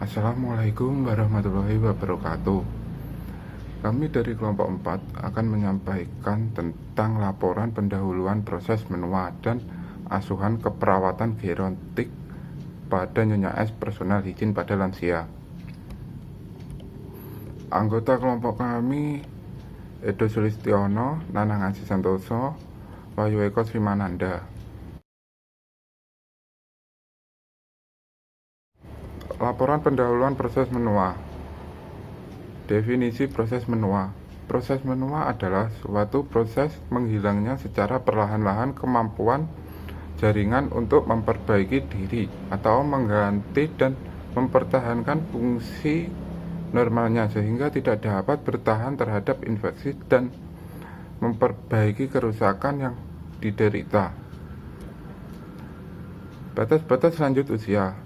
Assalamualaikum warahmatullahi wabarakatuh. Kami dari kelompok 4 akan menyampaikan tentang laporan pendahuluan proses menua dan asuhan keperawatan gerontik pada Nyonya S personal izin pada lansia. Anggota kelompok kami Edo Sulistiono, Nanang Aziz Santoso, Wahyu Eko Srimananda. Laporan pendahuluan proses menua. Definisi proses menua. Proses menua adalah suatu proses menghilangnya secara perlahan-lahan kemampuan jaringan untuk memperbaiki diri atau mengganti dan mempertahankan fungsi normalnya sehingga tidak dapat bertahan terhadap infeksi dan memperbaiki kerusakan yang diderita. Batas-batas lanjut usia.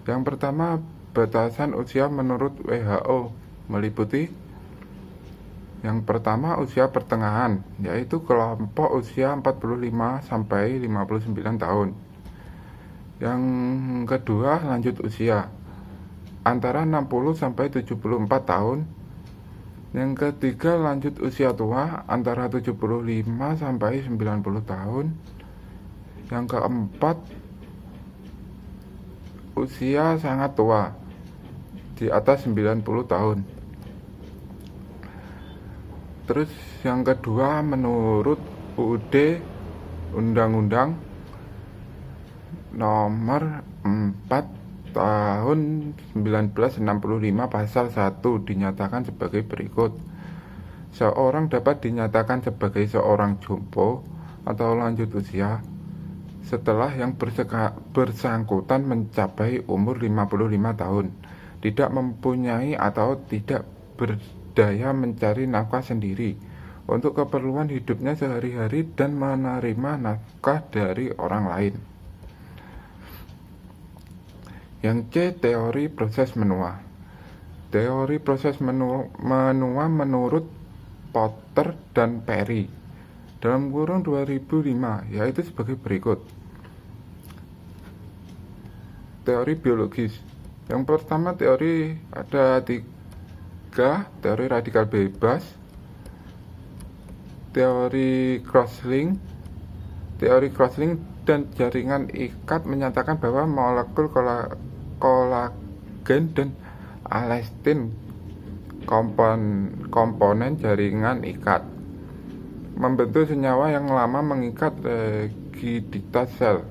Yang pertama, batasan usia menurut WHO meliputi yang pertama usia pertengahan, yaitu kelompok usia 45 sampai 59 tahun. Yang kedua, lanjut usia antara 60 sampai 74 tahun. Yang ketiga, lanjut usia tua antara 75 sampai 90 tahun. Yang keempat, usia sangat tua di atas 90 tahun. Terus yang kedua, menurut UUD Undang-Undang Nomor 4 Tahun 1965 Pasal 1 dinyatakan sebagai berikut. Seorang dapat dinyatakan sebagai seorang jompo atau lanjut usia setelah yang bersangkutan mencapai umur 55 tahun, tidak mempunyai atau tidak berdaya mencari nafkah sendiri untuk keperluan hidupnya sehari-hari dan menerima nafkah dari orang lain. Yang C, teori proses menua. Teori proses menua menurut Potter dan Perry dalam kurun 2005 yaitu sebagai berikut. Teori biologis. Yang pertama, teori ada 3, teori radikal bebas, teori crosslink. Teori crosslink dan jaringan ikat menyatakan bahwa molekul kolagen dan elastin komponen jaringan ikat membentuk senyawa yang mengikat rigiditas sel.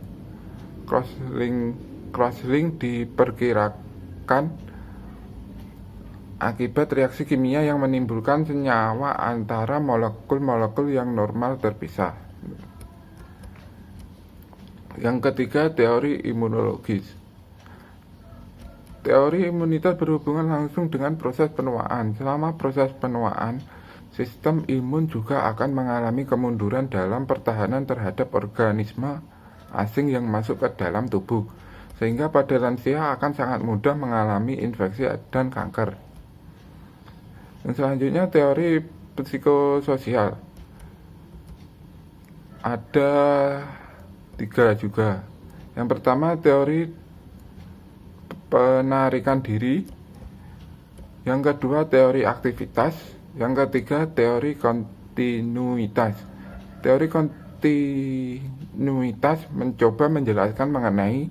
Crosslink diperkirakan akibat reaksi kimia yang menimbulkan senyawa antara molekul-molekul yang normal terpisah. Yang ketiga, teori imunologis. Teori imunitas berhubungan langsung dengan proses penuaan. Selama proses penuaan, sistem imun juga akan mengalami kemunduran dalam pertahanan terhadap organisme asing yang masuk ke dalam tubuh, sehingga pada lansia akan sangat mudah mengalami infeksi dan kanker. Dan selanjutnya, teori psikososial. Ada 3 juga. Yang pertama, teori penarikan diri. Yang kedua, teori aktivitas. Yang ketiga, teori kontinuitas. Teori kontinuitas mencoba menjelaskan mengenai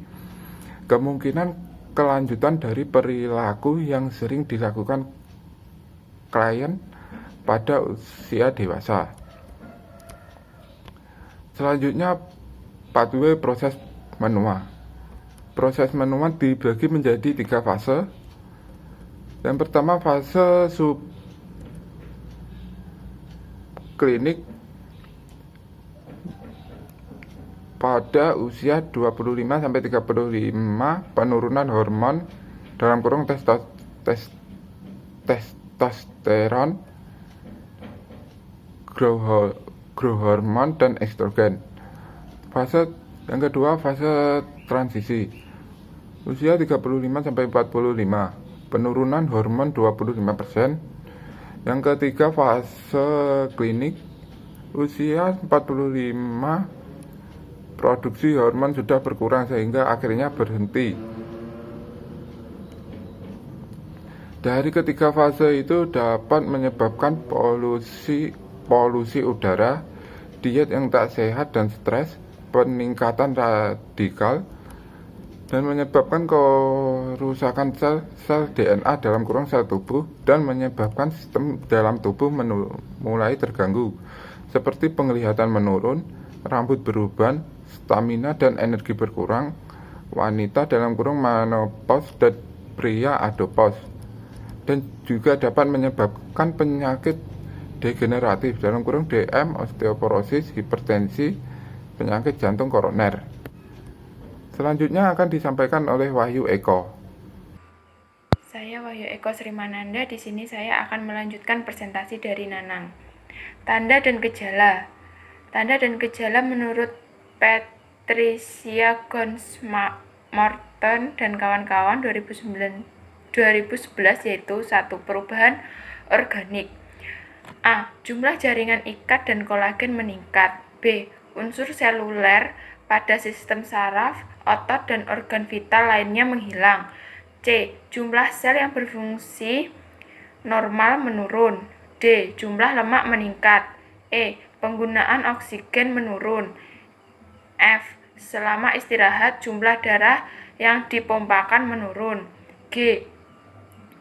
kemungkinan kelanjutan dari perilaku yang sering dilakukan klien pada usia dewasa. Selanjutnya, pathway proses menua. Proses menua dibagi menjadi 3 fase. Yang pertama, fase subklinik pada usia 25 sampai 35, penurunan hormon dalam kurung testosteron, growth hormone dan estrogen. Fase yang kedua, fase transisi. Usia 35 sampai 45, penurunan hormon 25%. Yang ketiga, fase klinik. Usia 45, produksi hormon sudah berkurang sehingga akhirnya berhenti. Dari ketiga fase itu dapat menyebabkan polusi udara, diet yang tak sehat dan stres, peningkatan radikal, dan menyebabkan kerusakan sel DNA dalam kurung sel tubuh, dan menyebabkan sistem dalam tubuh mulai terganggu, seperti penglihatan menurun, rambut beruban, stamina dan energi berkurang, wanita dalam kurung menopause dan pria adopause, dan juga dapat menyebabkan penyakit degeneratif dalam kurung DM, osteoporosis, hipertensi, penyakit jantung koroner. Selanjutnya akan disampaikan oleh Wahyu Eko. Saya Wahyu Eko Srimananda. Di sini saya akan melanjutkan presentasi dari Nanang. Tanda dan gejala. Tanda dan gejala menurut Patricia Gons-Morton dan kawan-kawan 2011 yaitu 1. Perubahan organik. A. Jumlah jaringan ikat dan kolagen meningkat. B. Unsur seluler pada sistem saraf, otot, dan organ vital lainnya menghilang. C. Jumlah sel yang berfungsi normal menurun. D. Jumlah lemak meningkat. E. Penggunaan oksigen menurun. F. Selama istirahat jumlah darah yang dipompakan menurun. G.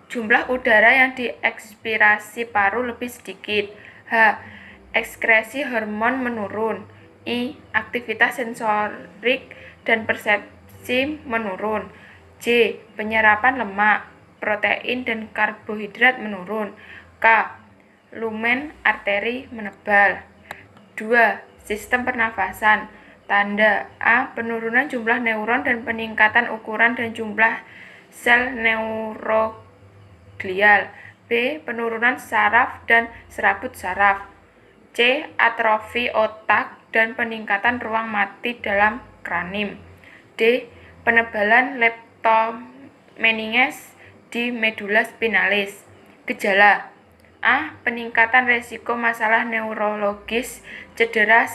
Jumlah udara yang diekspirasi paru lebih sedikit. H. Ekskresi hormon menurun. I. Aktivitas sensorik dan persepsi menurun. J. Penyerapan lemak, protein, dan karbohidrat menurun. K. Lumen arteri menebal. 2. Sistem pernafasan. Tanda. A. Penurunan jumlah neuron dan peningkatan ukuran dan jumlah sel neuroglial. B. Penurunan saraf dan serabut saraf. C. Atrofi otak dan peningkatan ruang mati dalam kranim. D. Penebalan leptomeninges di medula spinalis. Gejala. A. Peningkatan resiko masalah neurologis, cedera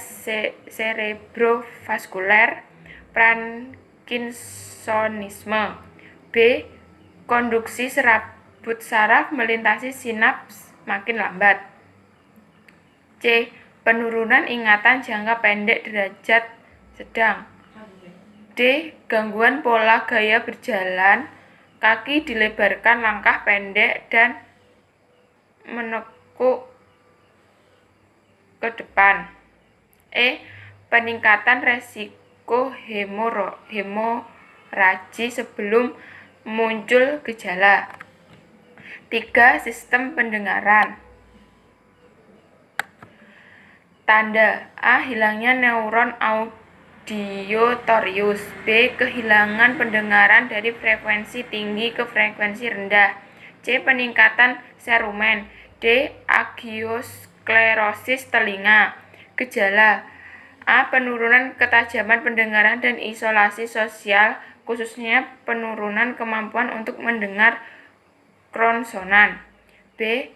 cerebrovaskuler, Parkinsonisme. B. Konduksi serabut saraf melintasi sinaps makin lambat. C. Penurunan ingatan jangka pendek derajat sedang. D. Gangguan pola gaya berjalan, kaki dilebarkan, langkah pendek, dan menekuk ke depan. E. Peningkatan resiko hemoragi sebelum muncul gejala. 3. Sistem pendengaran. Tanda. A. Hilangnya neuron audiotorius. B. Kehilangan pendengaran dari frekuensi tinggi ke frekuensi rendah. C. Peningkatan serumen. D. Angiosklerosis telinga. Gejala. A. Penurunan ketajaman pendengaran dan isolasi sosial, khususnya penurunan kemampuan untuk mendengar konsonan. B.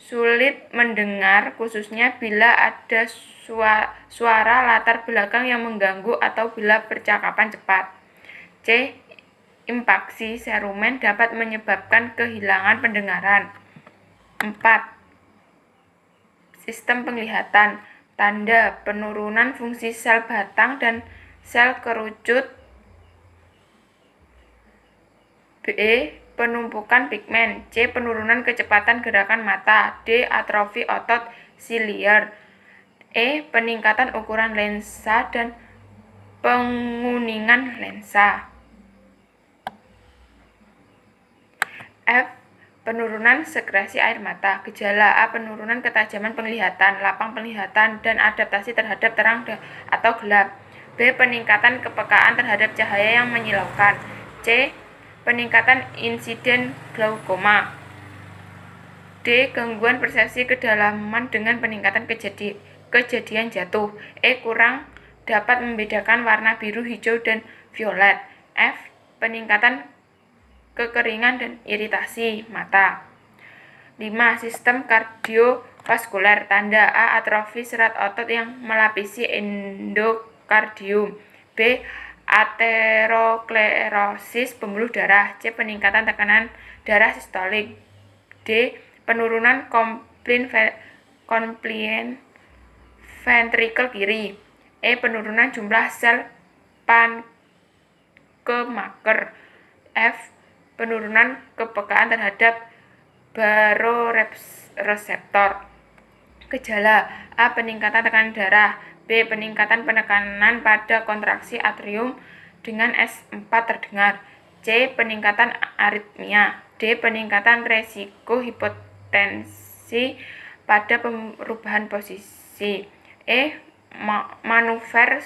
Sulit mendengar, khususnya bila ada suara latar belakang yang mengganggu atau bila percakapan cepat. C. Impaksi serumen dapat menyebabkan kehilangan pendengaran. 4. Sistem penglihatan. Tanda. Penurunan fungsi sel batang dan sel kerucut. B. Penumpukan pigmen. C. Penurunan kecepatan gerakan mata. D. Atrofi otot siliar. E. Peningkatan ukuran lensa dan penguningan lensa. F. Penurunan sekresi air mata. Gejala. A. Penurunan ketajaman penglihatan, lapang penglihatan, dan adaptasi terhadap terang atau gelap. B. Peningkatan kepekaan terhadap cahaya yang menyilaukan. C. Peningkatan insiden glaukoma. D. Gangguan persepsi kedalaman dengan peningkatan kejadian jatuh. E. Kurang dapat membedakan warna biru, hijau, dan violet. F. Peningkatan kekeringan dan iritasi mata. 5. Sistem kardiovaskuler. Tanda. A. Atrofi serat otot yang melapisi endokardium. B. Aterosklerosis pembuluh darah. C. Peningkatan tekanan darah sistolik. D. Penurunan komplien ventrikel kiri. E. Penurunan jumlah sel pankemaker. F. Penurunan kepekaan terhadap baroreseptor. Gejala: A. Peningkatan tekanan darah. B. Peningkatan penekanan pada kontraksi atrium dengan S4 terdengar. C. Peningkatan aritmia. D. Peningkatan resiko hipotensi pada perubahan posisi. E. Manuver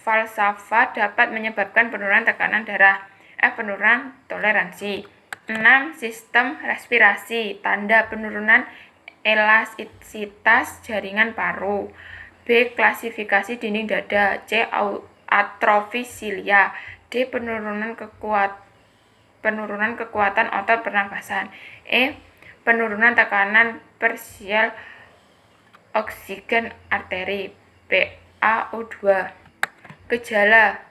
falsafa dapat menyebabkan penurunan tekanan darah. F. Penurunan toleransi. 6. Sistem respirasi. Tanda: penurunan elastisitas jaringan paru. B. Klasifikasi dinding dada. C. Atrofi silia. D. Penurunan kekuatan otot pernapasan. E. Penurunan tekanan parsial oksigen arteri. PaO2. Gejala: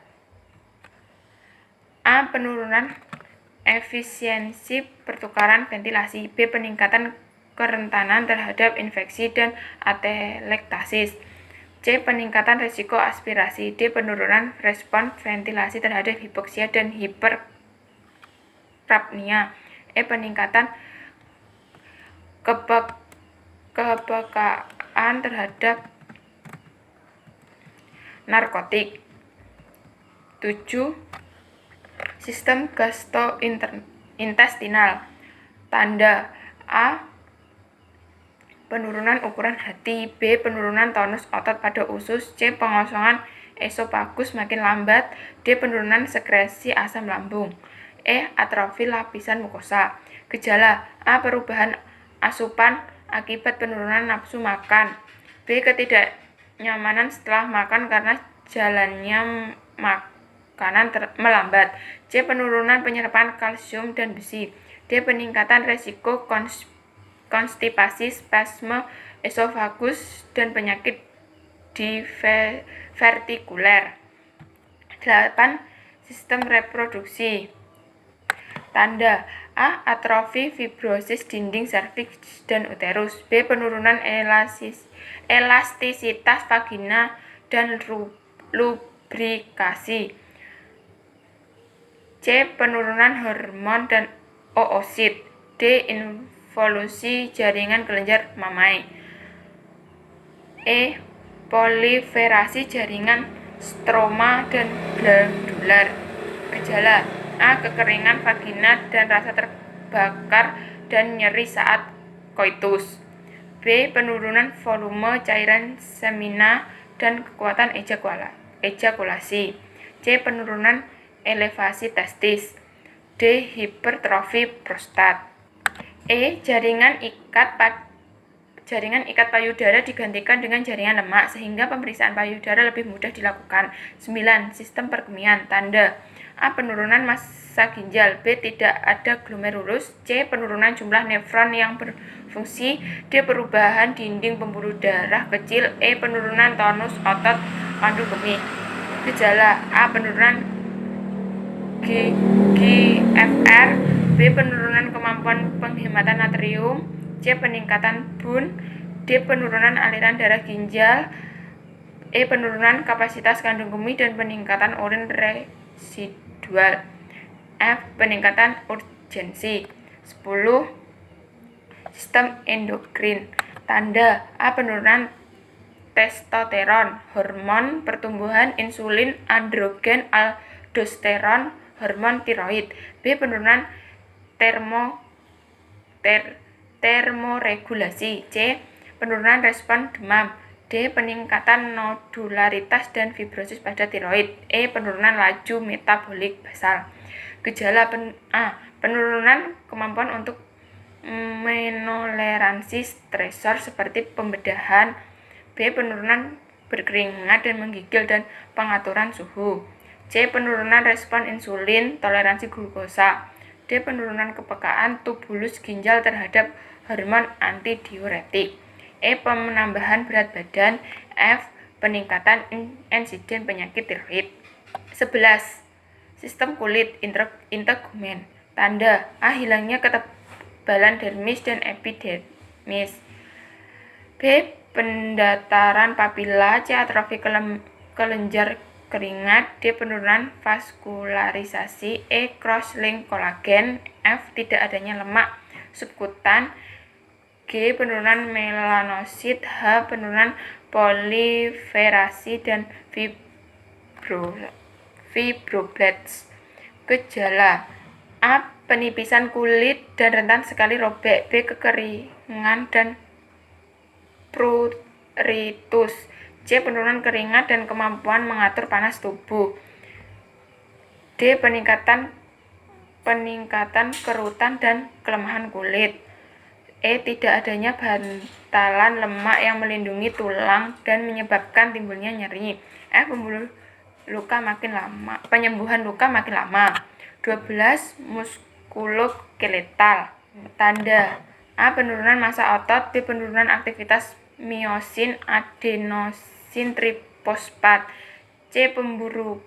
A. Penurunan efisiensi pertukaran ventilasi. B. Peningkatan kerentanan terhadap infeksi dan atelektasis. C. Peningkatan risiko aspirasi. D. Penurunan respon ventilasi terhadap hipoksia dan hiperkapnia. E. Peningkatan kepekaan terhadap narkotik. 7. Sistem gastrointestinal. Tanda: A. Penurunan ukuran hati. B. Penurunan tonus otot pada usus. C. Pengosongan esofagus makin lambat. D. Penurunan sekresi asam lambung. E. Atrofi lapisan mukosa. Gejala: A. Perubahan asupan akibat penurunan nafsu makan. B. Ketidaknyamanan setelah makan karena jalannya makanan melambat. C. Penurunan penyerapan kalsium dan besi. D. Peningkatan resiko konstipasi, spasme esofagus, dan penyakit divertikuler. 8. Sistem reproduksi. Tanda: A. Atrofi fibrosis dinding serviks dan uterus. B. Penurunan elastisitas vagina dan lubrikasi. C. Penurunan hormon dan oosit. D. Involusi jaringan kelenjar mamai. E. Proliferasi jaringan stroma dan glandular. Gejala: A. Kekeringan vagina dan rasa terbakar dan nyeri saat koitus. B. Penurunan volume cairan semina dan kekuatan ejakulasi. C. Penurunan elevasi testis. D. Hipertrofi prostat. E. Jaringan ikat payudara digantikan dengan jaringan lemak sehingga pemeriksaan payudara lebih mudah dilakukan. 9. Sistem perkemian. Tanda: A. Penurunan massa ginjal. B. Tidak ada glomerulus. C. Penurunan jumlah nefron yang berfungsi. D. Perubahan dinding pembuluh darah kecil. E. Penurunan tonus otot pandu kemih. Gejala: A. Penurunan GFR. B. Penurunan kemampuan penghematan natrium. C. Peningkatan BUN. D. Penurunan aliran darah ginjal. E. Penurunan kapasitas kandung kemih dan peningkatan urin residual. F. Peningkatan urgensi. 10. Sistem endokrin. Tanda: A. Penurunan testosteron, hormon pertumbuhan, insulin, androgen, aldosteron, hormon tiroid. B. Penurunan termoregulasi. C. Penurunan respon demam. D. Peningkatan nodularitas dan fibrosis pada tiroid. E. Penurunan laju metabolik basal. Gejala: A. Penurunan kemampuan untuk menoleransi stresor seperti pembedahan. B. Penurunan berkeringat dan menggigil dan pengaturan suhu. C. Penurunan respon insulin, toleransi glukosa. D. Penurunan kepekaan tubulus ginjal terhadap hormon antidiuretik. E. Penambahan berat badan. F. Peningkatan insiden penyakit tiroid. 11. Sistem kulit integumen. Tanda: A. Hilangnya kekebalan dermis dan epidermis. B. Pendataran papila. C. Atrofi kelenjar keringat. D. Penurunan vaskularisasi. E. Cross-link kolagen. F. Tidak adanya lemak subkutan. G. Penurunan melanosit. H. Penurunan proliferasi dan fibroblasts. Gejala: A. Penipisan kulit dan rentan sekali robek. B. Kekeringan dan pruritus. C. Penurunan keringat dan kemampuan mengatur panas tubuh. D. Peningkatan kerutan dan kelemahan kulit. E. Tidak adanya bantalan lemak yang melindungi tulang dan menyebabkan timbulnya nyeri. F. Penyembuhan luka makin lama. 12. Muskuloskeletal. Tanda: A. Penurunan massa otot. B. Penurunan aktivitas miosin adenosin trifosfat. C. Pemburukan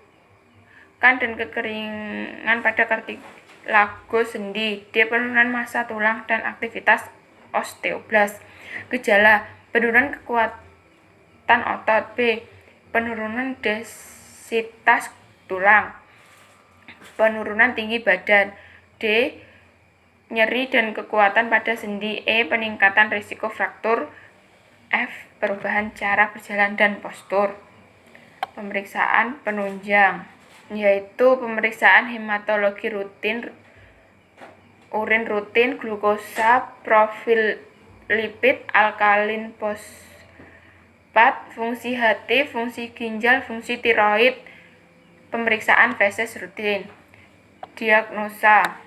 dan kekeringan pada kartilago sendi. D. Penurunan massa tulang dan aktivitas osteoblas. Gejala: penurunan kekuatan otot. B. Penurunan densitas tulang. Penurunan tinggi badan. D. Nyeri dan kekuatan pada sendi. E. Peningkatan risiko fraktur. F. Perubahan cara berjalan dan postur. Pemeriksaan penunjang yaitu pemeriksaan hematologi rutin, urin rutin, glukosa, profil lipid, alkalin fosfat, fungsi hati, fungsi ginjal, fungsi tiroid, pemeriksaan feses rutin. Diagnosa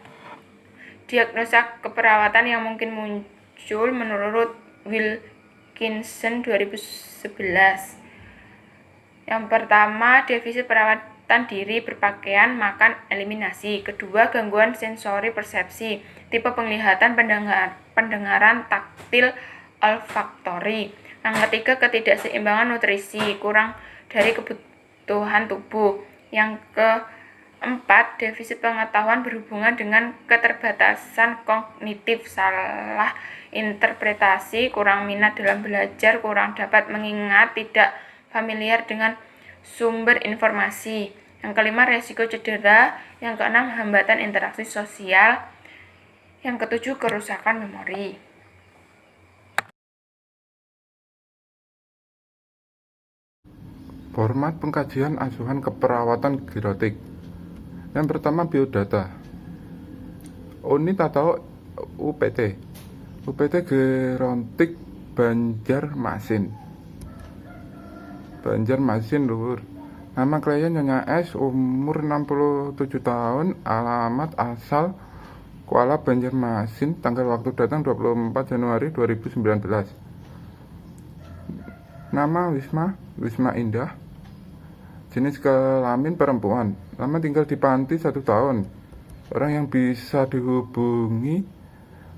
keperawatan yang mungkin muncul menurut Wilkinson 2011. Yang pertama, defisit perawatan diri, berpakaian, makan, eliminasi. Kedua, gangguan sensori persepsi, tipe penglihatan, pendengaran, taktil, olfaktori. Yang ketiga, ketidakseimbangan nutrisi, kurang dari kebutuhan tubuh. Yang keempat, defisit pengetahuan berhubungan dengan keterbatasan kognitif, salah interpretasi, kurang minat dalam belajar, kurang dapat mengingat, tidak familiar dengan sumber informasi. Yang kelima, resiko cedera. Yang keenam, hambatan interaksi sosial. Yang ketujuh, kerusakan memori. Format pengkajian asuhan keperawatan gerotik. Yang pertama, biodata. Unit atau UPT. UPT Gerontik Banjarmasin. Banjarmasin Luhur. Nama klien Nyonya S, umur 67 tahun, alamat asal Kuala Banjarmasin, tanggal waktu datang 24 Januari 2019. Nama Wisma Indah. Jenis kelamin perempuan. Lama tinggal di panti 1 tahun. Orang yang bisa dihubungi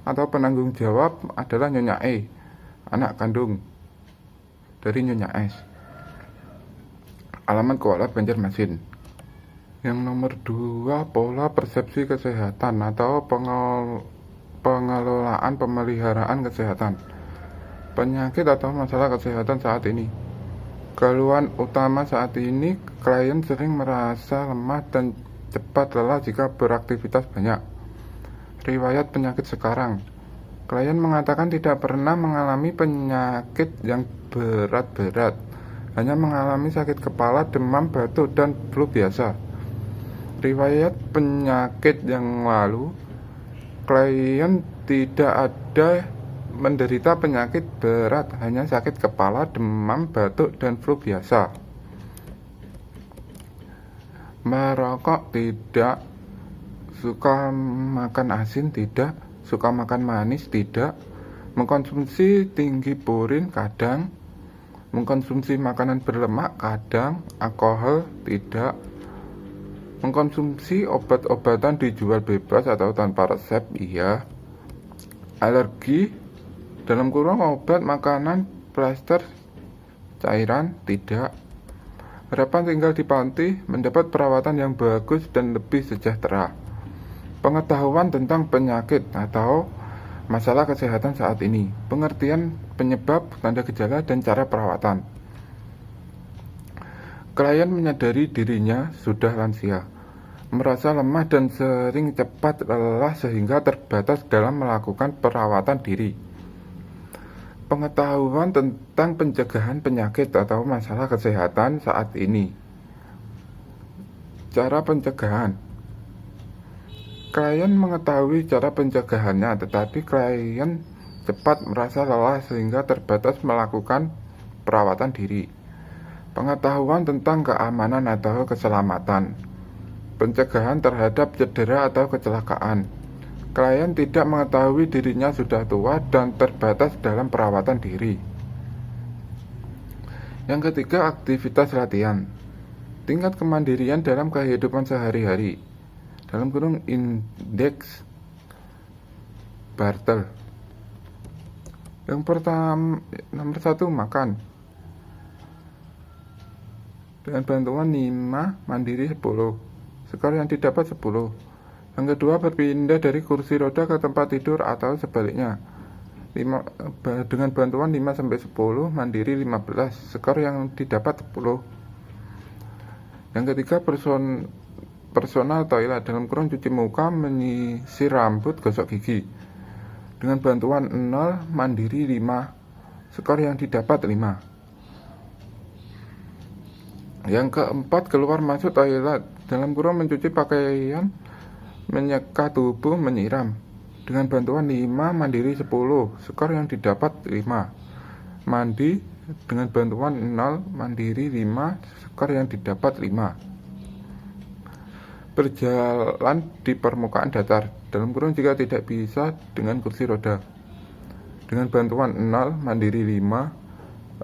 atau penanggung jawab adalah Nyonya E, anak kandung dari Nyonya S. Alamat Kuala Banjarmasin. Yang nomor 2, pola persepsi kesehatan atau pengelolaan pemeliharaan kesehatan. Penyakit atau masalah kesehatan saat ini. Keluhan utama saat ini, klien sering merasa lemah dan cepat lelah jika beraktivitas banyak. Riwayat penyakit sekarang. Klien mengatakan tidak pernah mengalami penyakit yang berat-berat. Hanya mengalami sakit kepala, demam, batuk, dan flu biasa. Riwayat penyakit yang lalu, klien tidak ada menderita penyakit berat, hanya sakit kepala, demam, batuk, dan flu biasa. Merokok tidak, suka makan asin tidak, suka makan manis tidak, mengkonsumsi tinggi purin kadang, mengkonsumsi makanan berlemak kadang, alkohol tidak, mengkonsumsi obat-obatan dijual bebas atau tanpa resep iya, alergi dalam kurung obat, makanan, plester, cairan tidak. Harapan tinggal di panti, mendapat perawatan yang bagus dan lebih sejahtera. Pengetahuan tentang penyakit atau Masalah kesehatan saat ini, pengertian penyebab, tanda gejala, dan cara perawatan. Klien menyadari dirinya sudah lansia, merasa lemah dan sering cepat lelah sehingga terbatas dalam melakukan perawatan diri. Pengetahuan tentang pencegahan penyakit atau masalah kesehatan saat ini. Cara pencegahan. Klien mengetahui cara pencegahannya, tetapi klien cepat merasa lelah sehingga terbatas melakukan perawatan diri. Pengetahuan tentang keamanan atau keselamatan. Pencegahan terhadap cedera atau kecelakaan. Klien tidak mengetahui dirinya sudah tua dan terbatas dalam perawatan diri. Yang ketiga, aktivitas latihan. Tingkat kemandirian dalam kehidupan sehari-hari. Dalam kurung indeks Bartel. Yang pertama, nomor 1, makan. Dengan bantuan 5, mandiri 10. Skor yang didapat 10. Yang kedua, berpindah dari kursi roda ke tempat tidur atau sebaliknya. Dengan bantuan 5-10, mandiri 15. Skor yang didapat 10. Yang ketiga, personal toilet, dalam kurung cuci muka, menyisir rambut, gosok gigi. Dengan bantuan 0, mandiri 5. Skor yang didapat 5. Yang keempat, keluar masuk toilet, dalam kurung mencuci pakaian, menyeka tubuh, menyiram. Dengan bantuan 5, mandiri 10. Skor yang didapat 5. Mandi dengan bantuan 0, mandiri 5. Skor yang didapat 5. Berjalan di permukaan datar, dalam kurung jika tidak bisa dengan kursi roda. Dengan bantuan 0, mandiri 5.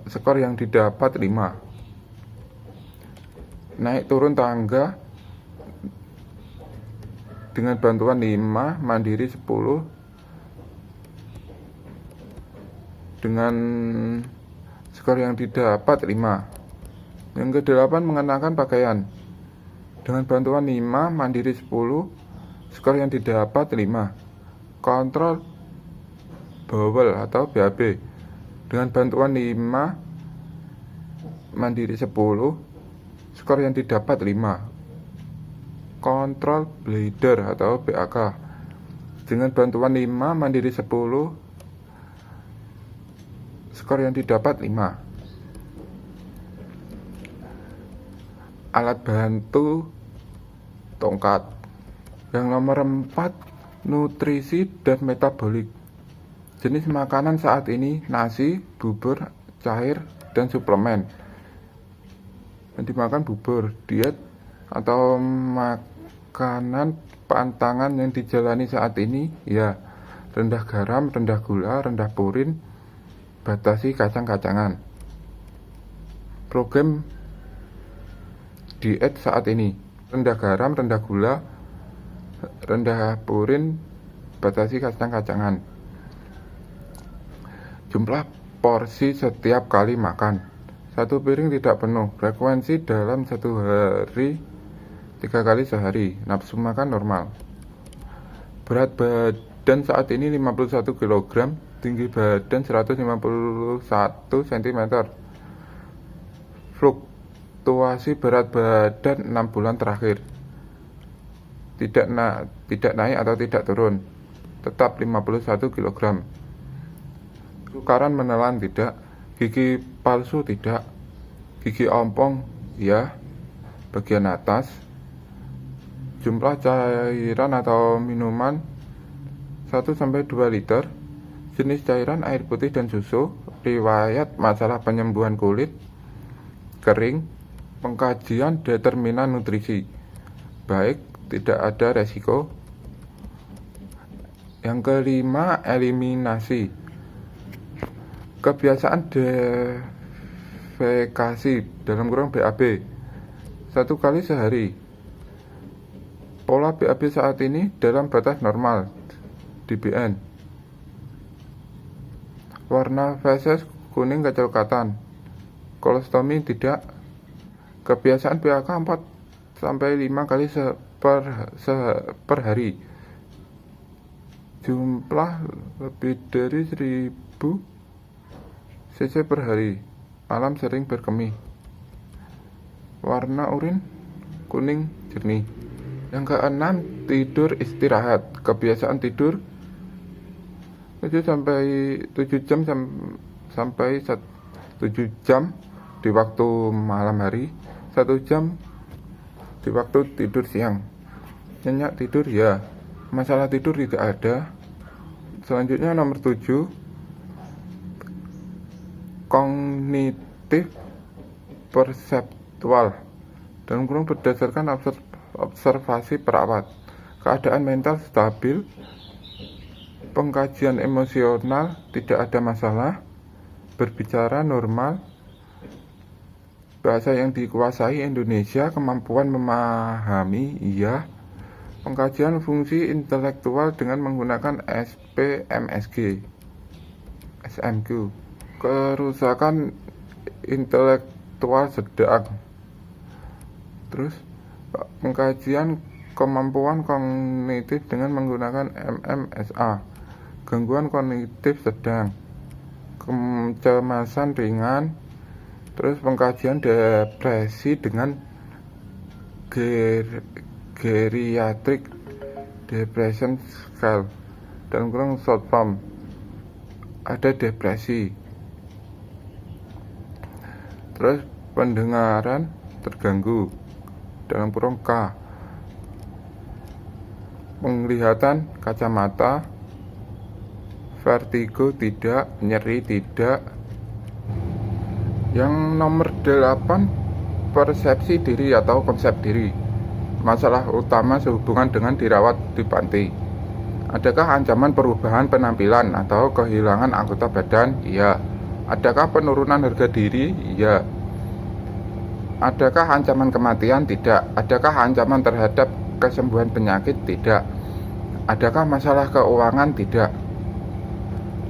Skor yang didapat 5. Naik turun tangga dengan bantuan 5, mandiri 10. Dengan skor yang didapat 5. Yang kedelapan, mengenakan pakaian. Dengan bantuan 5, mandiri 10. Skor yang didapat 5. Kontrol bowel atau BAB. Dengan bantuan 5, mandiri 10. Skor yang didapat 5. Kontrol bladder atau BAK. Dengan bantuan 5, mandiri 10. Skor yang didapat 5. Alat bantu tongkat. Yang nomor 4, nutrisi dan metabolik. Jenis makanan saat ini nasi, bubur, cair, dan suplemen. Yang dimakan bubur, diet atau makanan pantangan yang dijalani saat ini, ya, rendah garam, rendah gula, rendah purin, batasi kacang-kacangan. Program diet saat ini, rendah garam, rendah gula, rendah purin, batasi kacang-kacangan. Jumlah porsi setiap kali makan, 1 piring tidak penuh. Frekuensi dalam 1 hari 3 kali sehari. Nafsu makan normal. Berat badan saat ini 51 kg, tinggi badan 151 cm. Fluktuasi berat badan 6 bulan terakhir. Tidak naik atau tidak turun. Tetap 51 kg. Tukaran menelan tidak. Gigi palsu tidak. Gigi ompong ya, bagian atas. Jumlah cairan atau minuman 1-2 liter. Jenis cairan air putih dan susu. Riwayat masalah penyembuhan kulit kering. Pengkajian determinan nutrisi baik, tidak ada resiko. Yang kelima, eliminasi. Kebiasaan defekasi, dalam kurung BAB, 1 kali sehari. Pola BAB saat ini dalam batas normal, DBN. Warna feses kuning kecoklatan. Kolostomi tidak. Kebiasaan PAK 4-5 kali per hari. Jumlah lebih dari 1000 cc per hari. Malam sering berkemih. Warna urin kuning jernih. Yang keenam, tidur istirahat. Kebiasaan tidur 7 jam sampai 7 jam di waktu malam hari, 1 jam di waktu tidur siang. Nyenyak tidur ya, masalah tidur tidak ada. Selanjutnya nomor 7, kognitif perseptual, dalam kurung berdasarkan observasi perawat. Keadaan mental stabil, pengkajian emosional tidak ada masalah, berbicara normal, bahasa yang dikuasai Indonesia, kemampuan memahami iya, pengkajian fungsi intelektual dengan menggunakan SPMSG, SMQ, kerusakan intelektual sedang. Terus pengkajian kemampuan kognitif dengan menggunakan MMSA, gangguan kognitif sedang, kecemasan ringan. Terus pengkajian depresi dengan geriatric depression scale, dalam kurung short form, ada depresi. Terus pendengaran terganggu, dalam kurung K, penglihatan kacamata, vertigo tidak, nyeri tidak. Yang nomor 8, persepsi diri atau konsep diri. Masalah utama sehubungan dengan dirawat di panti. Adakah ancaman perubahan penampilan atau kehilangan anggota badan? Iya. Adakah penurunan harga diri? Iya. Adakah ancaman kematian? Tidak. Adakah ancaman terhadap kesembuhan penyakit? Tidak. Adakah masalah keuangan? Tidak.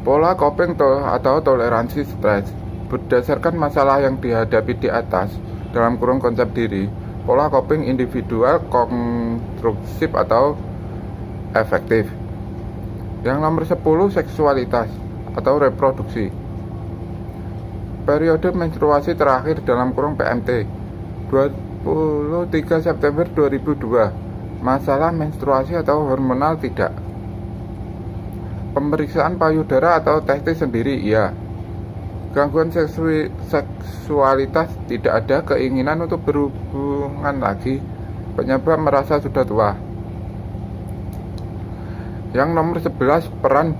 Pola coping atau toleransi stres. Berdasarkan masalah yang dihadapi di atas, dalam kurung konsep diri, pola coping individual, konstruktif atau efektif. Yang nomor 10, seksualitas atau reproduksi. Periode menstruasi terakhir dalam kurung PMT 23 September 2002. Masalah menstruasi atau hormonal tidak. Pemeriksaan payudara atau testis sendiri iya. Gangguan seksualitas tidak ada, keinginan untuk berhubungan lagi, penyebab merasa sudah tua. Yang nomor 11, peran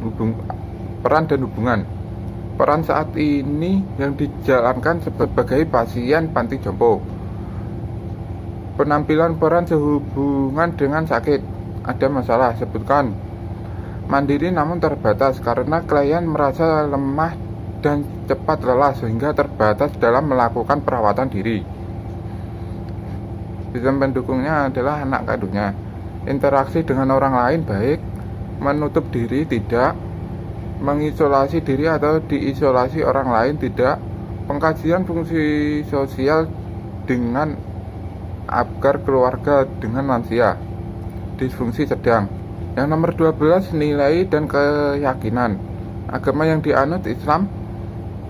dan hubungan. Peran saat ini yang dijalankan sebagai pasien panti jompo. Penampilan peran sehubungan dengan sakit. Ada masalah, sebutkan. Mandiri namun terbatas karena klien merasa lemah dan cepat lelah sehingga terbatas dalam melakukan perawatan diri. Sistem pendukungnya adalah anak kandungnya. Interaksi dengan orang lain baik, menutup diri tidak, mengisolasi diri atau diisolasi orang lain tidak, pengkajian fungsi sosial dengan agar keluarga dengan lansia, disfungsi sedang. Yang nomor 12, nilai dan keyakinan. Agama yang dianut Islam,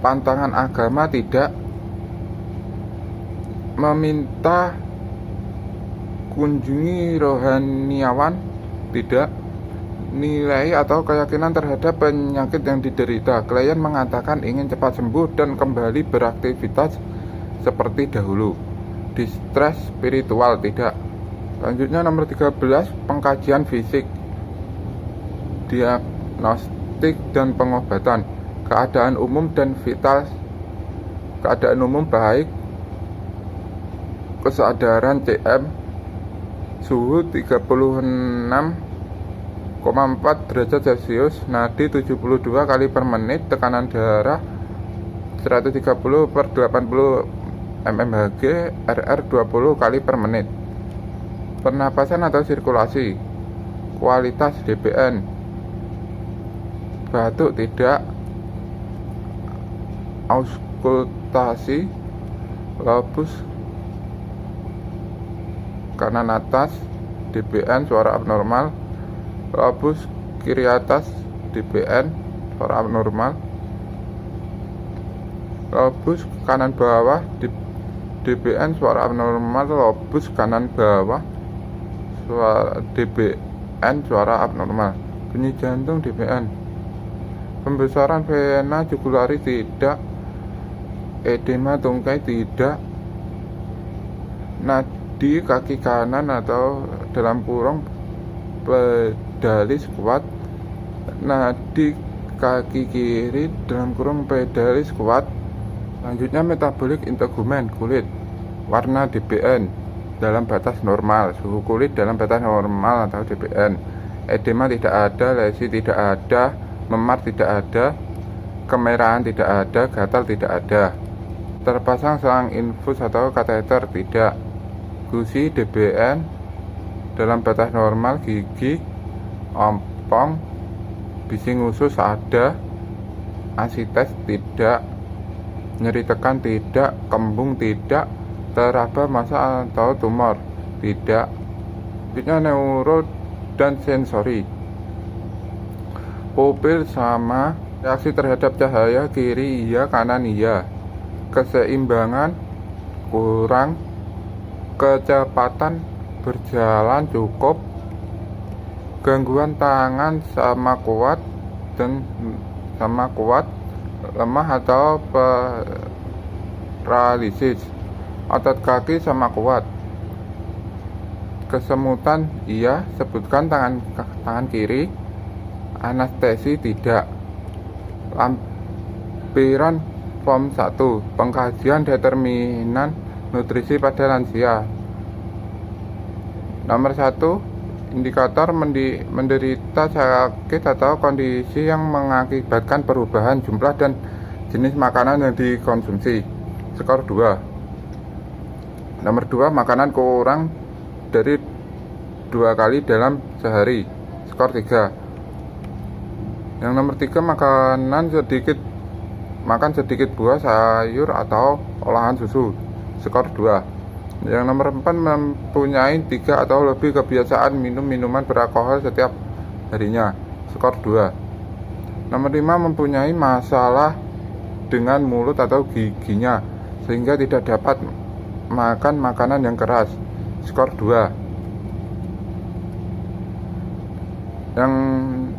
pantangan agama tidak, meminta kunjungi rohaniawan tidak, nilai atau keyakinan terhadap penyakit yang diderita. Klien mengatakan ingin cepat sembuh dan kembali beraktivitas seperti dahulu. Distres spiritual tidak. Selanjutnya nomor 13, pengkajian fisik, diagnostik dan pengobatan. Keadaan umum dan vital. Keadaan umum baik, kesadaran CM, suhu 36,4 derajat Celcius, nadi 72 kali per menit, tekanan darah 130/80 mmHg, RR 20 kali per menit. Pernapasan atau sirkulasi, kualitas DBN, batuk tidak, auskultasi, lobus kanan atas, DBN suara abnormal, lobus kiri atas DBN suara abnormal, lobus kanan bawah DBN suara abnormal, lobus kanan bawah suara DBN suara abnormal, bunyi jantung DBN, pembesaran vena jugularis tidak, edema tungkai tidak, nadi kaki kanan atau dalam kurung pedalis kuat, nadi kaki kiri dalam kurung pedalis kuat. Selanjutnya metabolik integumen kulit, warna DBN dalam batas normal, suhu kulit dalam batas normal atau DBN, edema tidak ada, lesi tidak ada, memar tidak ada, kemerahan tidak ada, gatal tidak ada, terpasang selang infus atau kateter tidak, gusi DBN dalam batas normal, gigi ompong, bising usus ada, asites tidak, nyeri tekan tidak, kembung tidak, teraba massa atau tumor tidak. Selanjutnya neuro dan sensori, pupil sama, reaksi terhadap cahaya kiri iya, kanan iya, keseimbangan kurang, kecepatan berjalan cukup, gangguan tangan sama kuat dan lemah atau paralisis, otot kaki sama kuat, kesemutan iya, sebutkan tangan kiri, anestesi tidak, lampiran form 1, pengkajian determinan nutrisi pada lansia. Nomor 1, indikator menderita sakit atau kondisi yang mengakibatkan perubahan jumlah dan jenis makanan yang dikonsumsi, skor 2. Nomor 2, makanan kurang dari 2 kali dalam sehari, skor 3. Yang nomor 3, makan sedikit buah, sayur atau olahan susu, skor 2. Yang nomor 4, mempunyai 3 atau lebih kebiasaan minum minuman beralkohol setiap harinya, skor 2. Nomor 5, mempunyai masalah dengan mulut atau giginya sehingga tidak dapat makan makanan yang keras, skor 2. Yang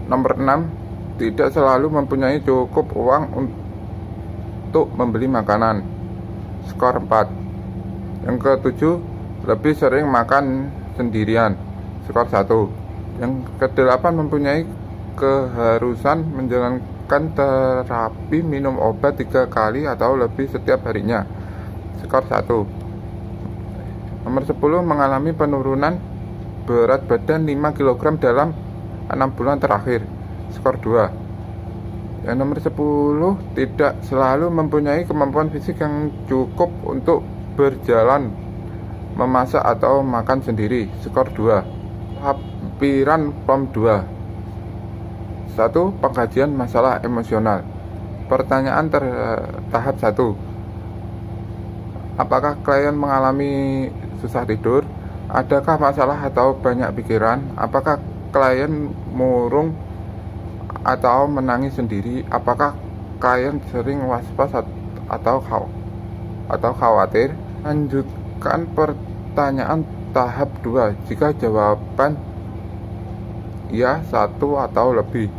nomor 6, tidak selalu mempunyai cukup uang untuk membeli makanan, skor 4. Yang ke-7, lebih sering makan sendirian, skor 1. Yang ke-8, mempunyai keharusan menjalankan terapi minum obat 3 kali atau lebih setiap harinya, skor 1. Nomor 10, mengalami penurunan berat badan 5 kg dalam 6 bulan terakhir, skor 2. Yang nomor 10, tidak selalu mempunyai kemampuan fisik yang cukup untuk berjalan, memasak atau makan sendiri, skor 2. Lampiran form 2. 1. Pengkajian masalah emosional. Pertanyaan tahap 1. Apakah klien mengalami susah tidur? Adakah masalah atau banyak pikiran? Apakah klien murung atau menangis sendiri? Apakah klien sering was-was atau khawatir? Lanjutkan pertanyaan tahap 2 jika jawaban ya 1 atau lebih.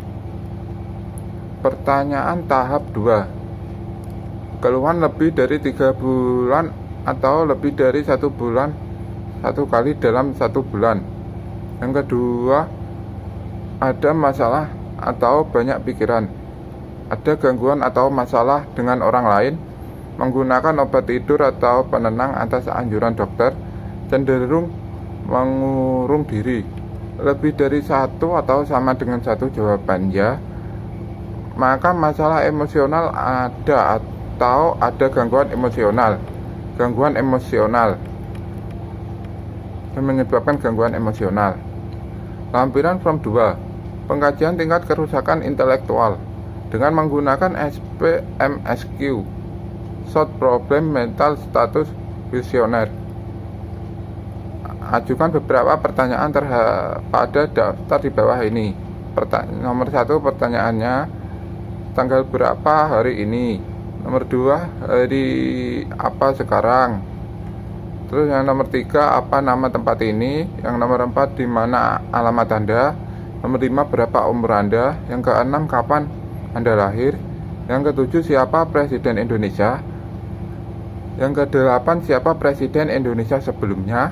Pertanyaan tahap 2. Keluhan lebih dari 3 bulan atau lebih dari 1 bulan 1 kali dalam 1 bulan. Yang kedua, ada masalah atau banyak pikiran. Ada gangguan atau masalah dengan orang lain, menggunakan obat tidur atau penenang atas anjuran dokter, cenderung mengurung diri. Lebih dari 1 atau sama dengan 1 jawaban ya, maka masalah emosional ada atau ada gangguan emosional. Gangguan emosional yang menyebabkan gangguan emosional. Lampiran form 2, pengkajian tingkat kerusakan intelektual dengan menggunakan SPMSQ, Short Problem Mental Status Questionnaire. Ajukan beberapa pertanyaan pada daftar di bawah ini. Nomor 1 pertanyaannya, tanggal berapa hari ini? Nomor 2, hari apa sekarang? Terus yang nomor 3, apa nama tempat ini? Yang nomor 4, di mana alamat Anda? Nomor 5, berapa umur Anda? Yang ke-6, kapan Anda lahir? Yang ke-7, siapa Presiden Indonesia? Yang ke-8, siapa Presiden Indonesia sebelumnya?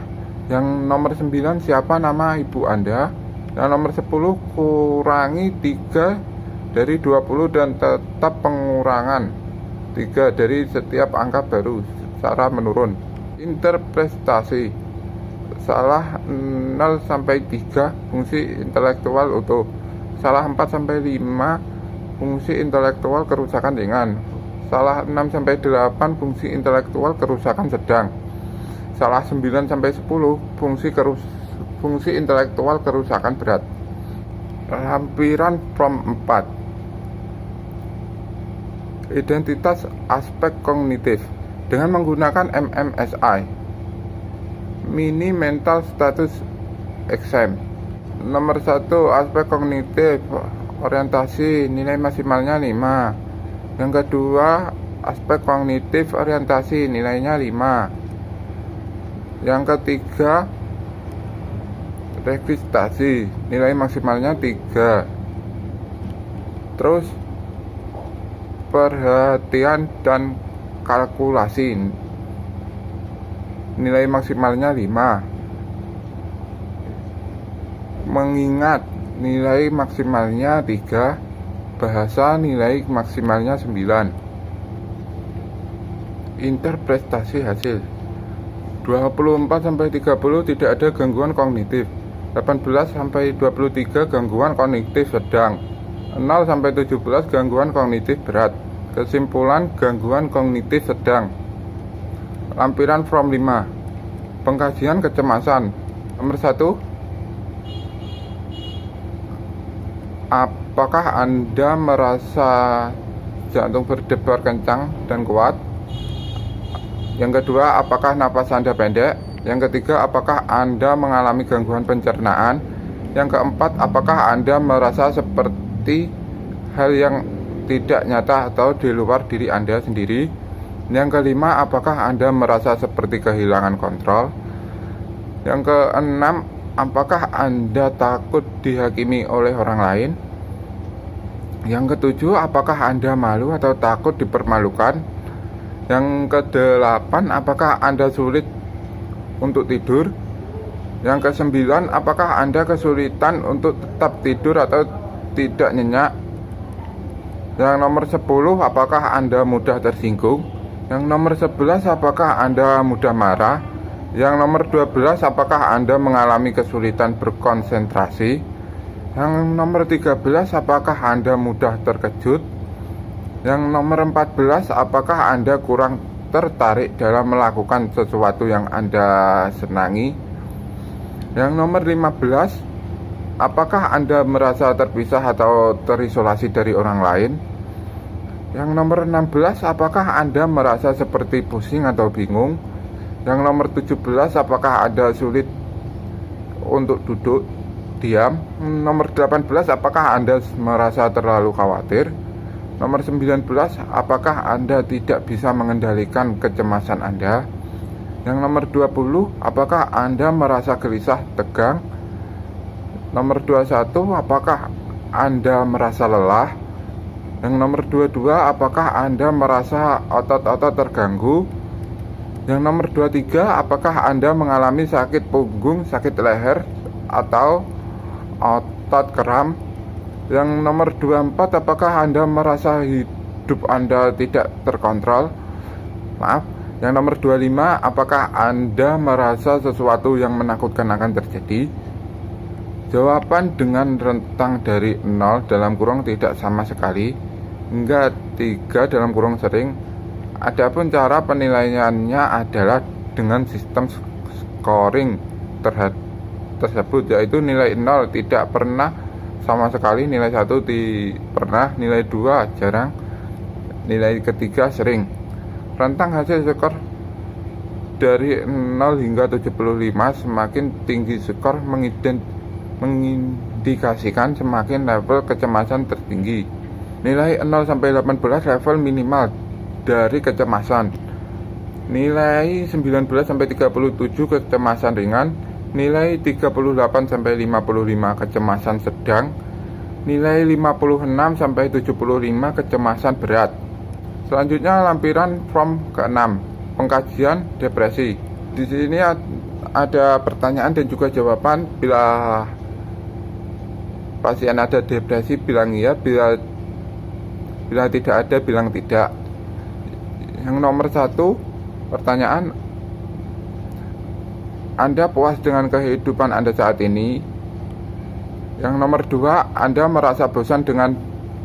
Yang nomor 9, siapa nama ibu Anda? Yang nomor 10, kurangi 3 dari 20 dan tetap pengurangan 3 dari setiap angka baru secara menurun. Interpretasi, salah 0 sampai 3 fungsi intelektual utuh, salah 4 sampai 5 fungsi intelektual kerusakan ringan, salah 6 sampai 8 fungsi intelektual kerusakan sedang, salah 9 sampai 10 fungsi intelektual kerusakan berat. Lampiran from 4. Identitas aspek kognitif dengan menggunakan MMSI, Mini Mental Status Exam. Nomor 1, aspek kognitif orientasi, nilai maksimalnya 5. Yang kedua, aspek kognitif orientasi, nilainya 5. Yang ketiga, registrasi, nilai maksimalnya 3. Terus perhatian dan kalkulasi, nilai maksimalnya 5. Mengingat, nilai maksimalnya 3. Bahasa, nilai maksimalnya 9. Interpretasi hasil 24 sampai 30 tidak ada gangguan kognitif. 18 sampai 23 gangguan kognitif sedang. 0 sampai 17 gangguan kognitif berat. Kesimpulan, gangguan kognitif sedang. Lampiran from 5. Pengkajian kecemasan. Nomor 1, apakah Anda merasa jantung berdebar kencang dan kuat? Yang kedua, apakah napas Anda pendek? Yang ketiga, apakah Anda mengalami gangguan pencernaan? Yang keempat, apakah Anda merasa seperti hal yang tidak nyata atau di luar diri Anda sendiri? Yang kelima, apakah Anda merasa seperti kehilangan kontrol? Yang keenam, apakah Anda takut dihakimi oleh orang lain? Yang ketujuh, apakah Anda malu atau takut dipermalukan? Yang kedelapan, apakah Anda sulit untuk tidur? Yang kesembilan, apakah Anda kesulitan untuk tetap tidur atau tidak nyenyak? Yang nomor 10, apakah Anda mudah tersinggung? Yang nomor 11, apakah Anda mudah marah? Yang nomor 12, apakah Anda mengalami kesulitan berkonsentrasi? Yang nomor 13, apakah Anda mudah terkejut? Yang nomor 14, apakah Anda kurang tertarik dalam melakukan sesuatu yang Anda senangi? Yang nomor 15, apakah Anda merasa terpisah atau terisolasi dari orang lain? Yang nomor 16, apakah Anda merasa seperti pusing atau bingung? Yang nomor 17, apakah Anda sulit untuk duduk diam? Nomor 18, apakah Anda merasa terlalu khawatir? Nomor 19, apakah Anda tidak bisa mengendalikan kecemasan Anda? Yang nomor 20, apakah Anda merasa gelisah, tegang? Nomor 21, apakah Anda merasa lelah? Yang nomor 22, apakah Anda merasa otot-otot terganggu? Yang nomor 23, apakah Anda mengalami sakit punggung, sakit leher, atau otot kram? Yang nomor 24, apakah Anda merasa hidup Anda tidak terkontrol? Yang nomor 25, apakah Anda merasa sesuatu yang menakutkan akan terjadi? Jawaban dengan rentang dari 0 dalam kurung tidak sama sekali hingga 3 dalam kurung sering. Adapun cara penilaiannya adalah dengan sistem scoring tersebut, yaitu nilai 0 tidak pernah sama sekali, nilai 1 pernah, nilai 2 jarang, nilai ketiga sering. Rentang hasil skor dari 0 hingga 75, semakin tinggi skor diindikasikan semakin level kecemasan tertinggi. Nilai 0 sampai 18 level minimal dari kecemasan. Nilai 19 sampai 37 kecemasan ringan, nilai 38 sampai 55 kecemasan sedang, nilai 56 sampai 75 kecemasan berat. Selanjutnya lampiran form ke-6, pengkajian depresi. Di sini ada pertanyaan dan juga jawaban. Bila pasien ada depresi bilang iya, bila tidak ada bilang tidak. Yang nomor 1, pertanyaan, Anda puas dengan kehidupan Anda saat ini? Yang nomor 2, Anda merasa bosan dengan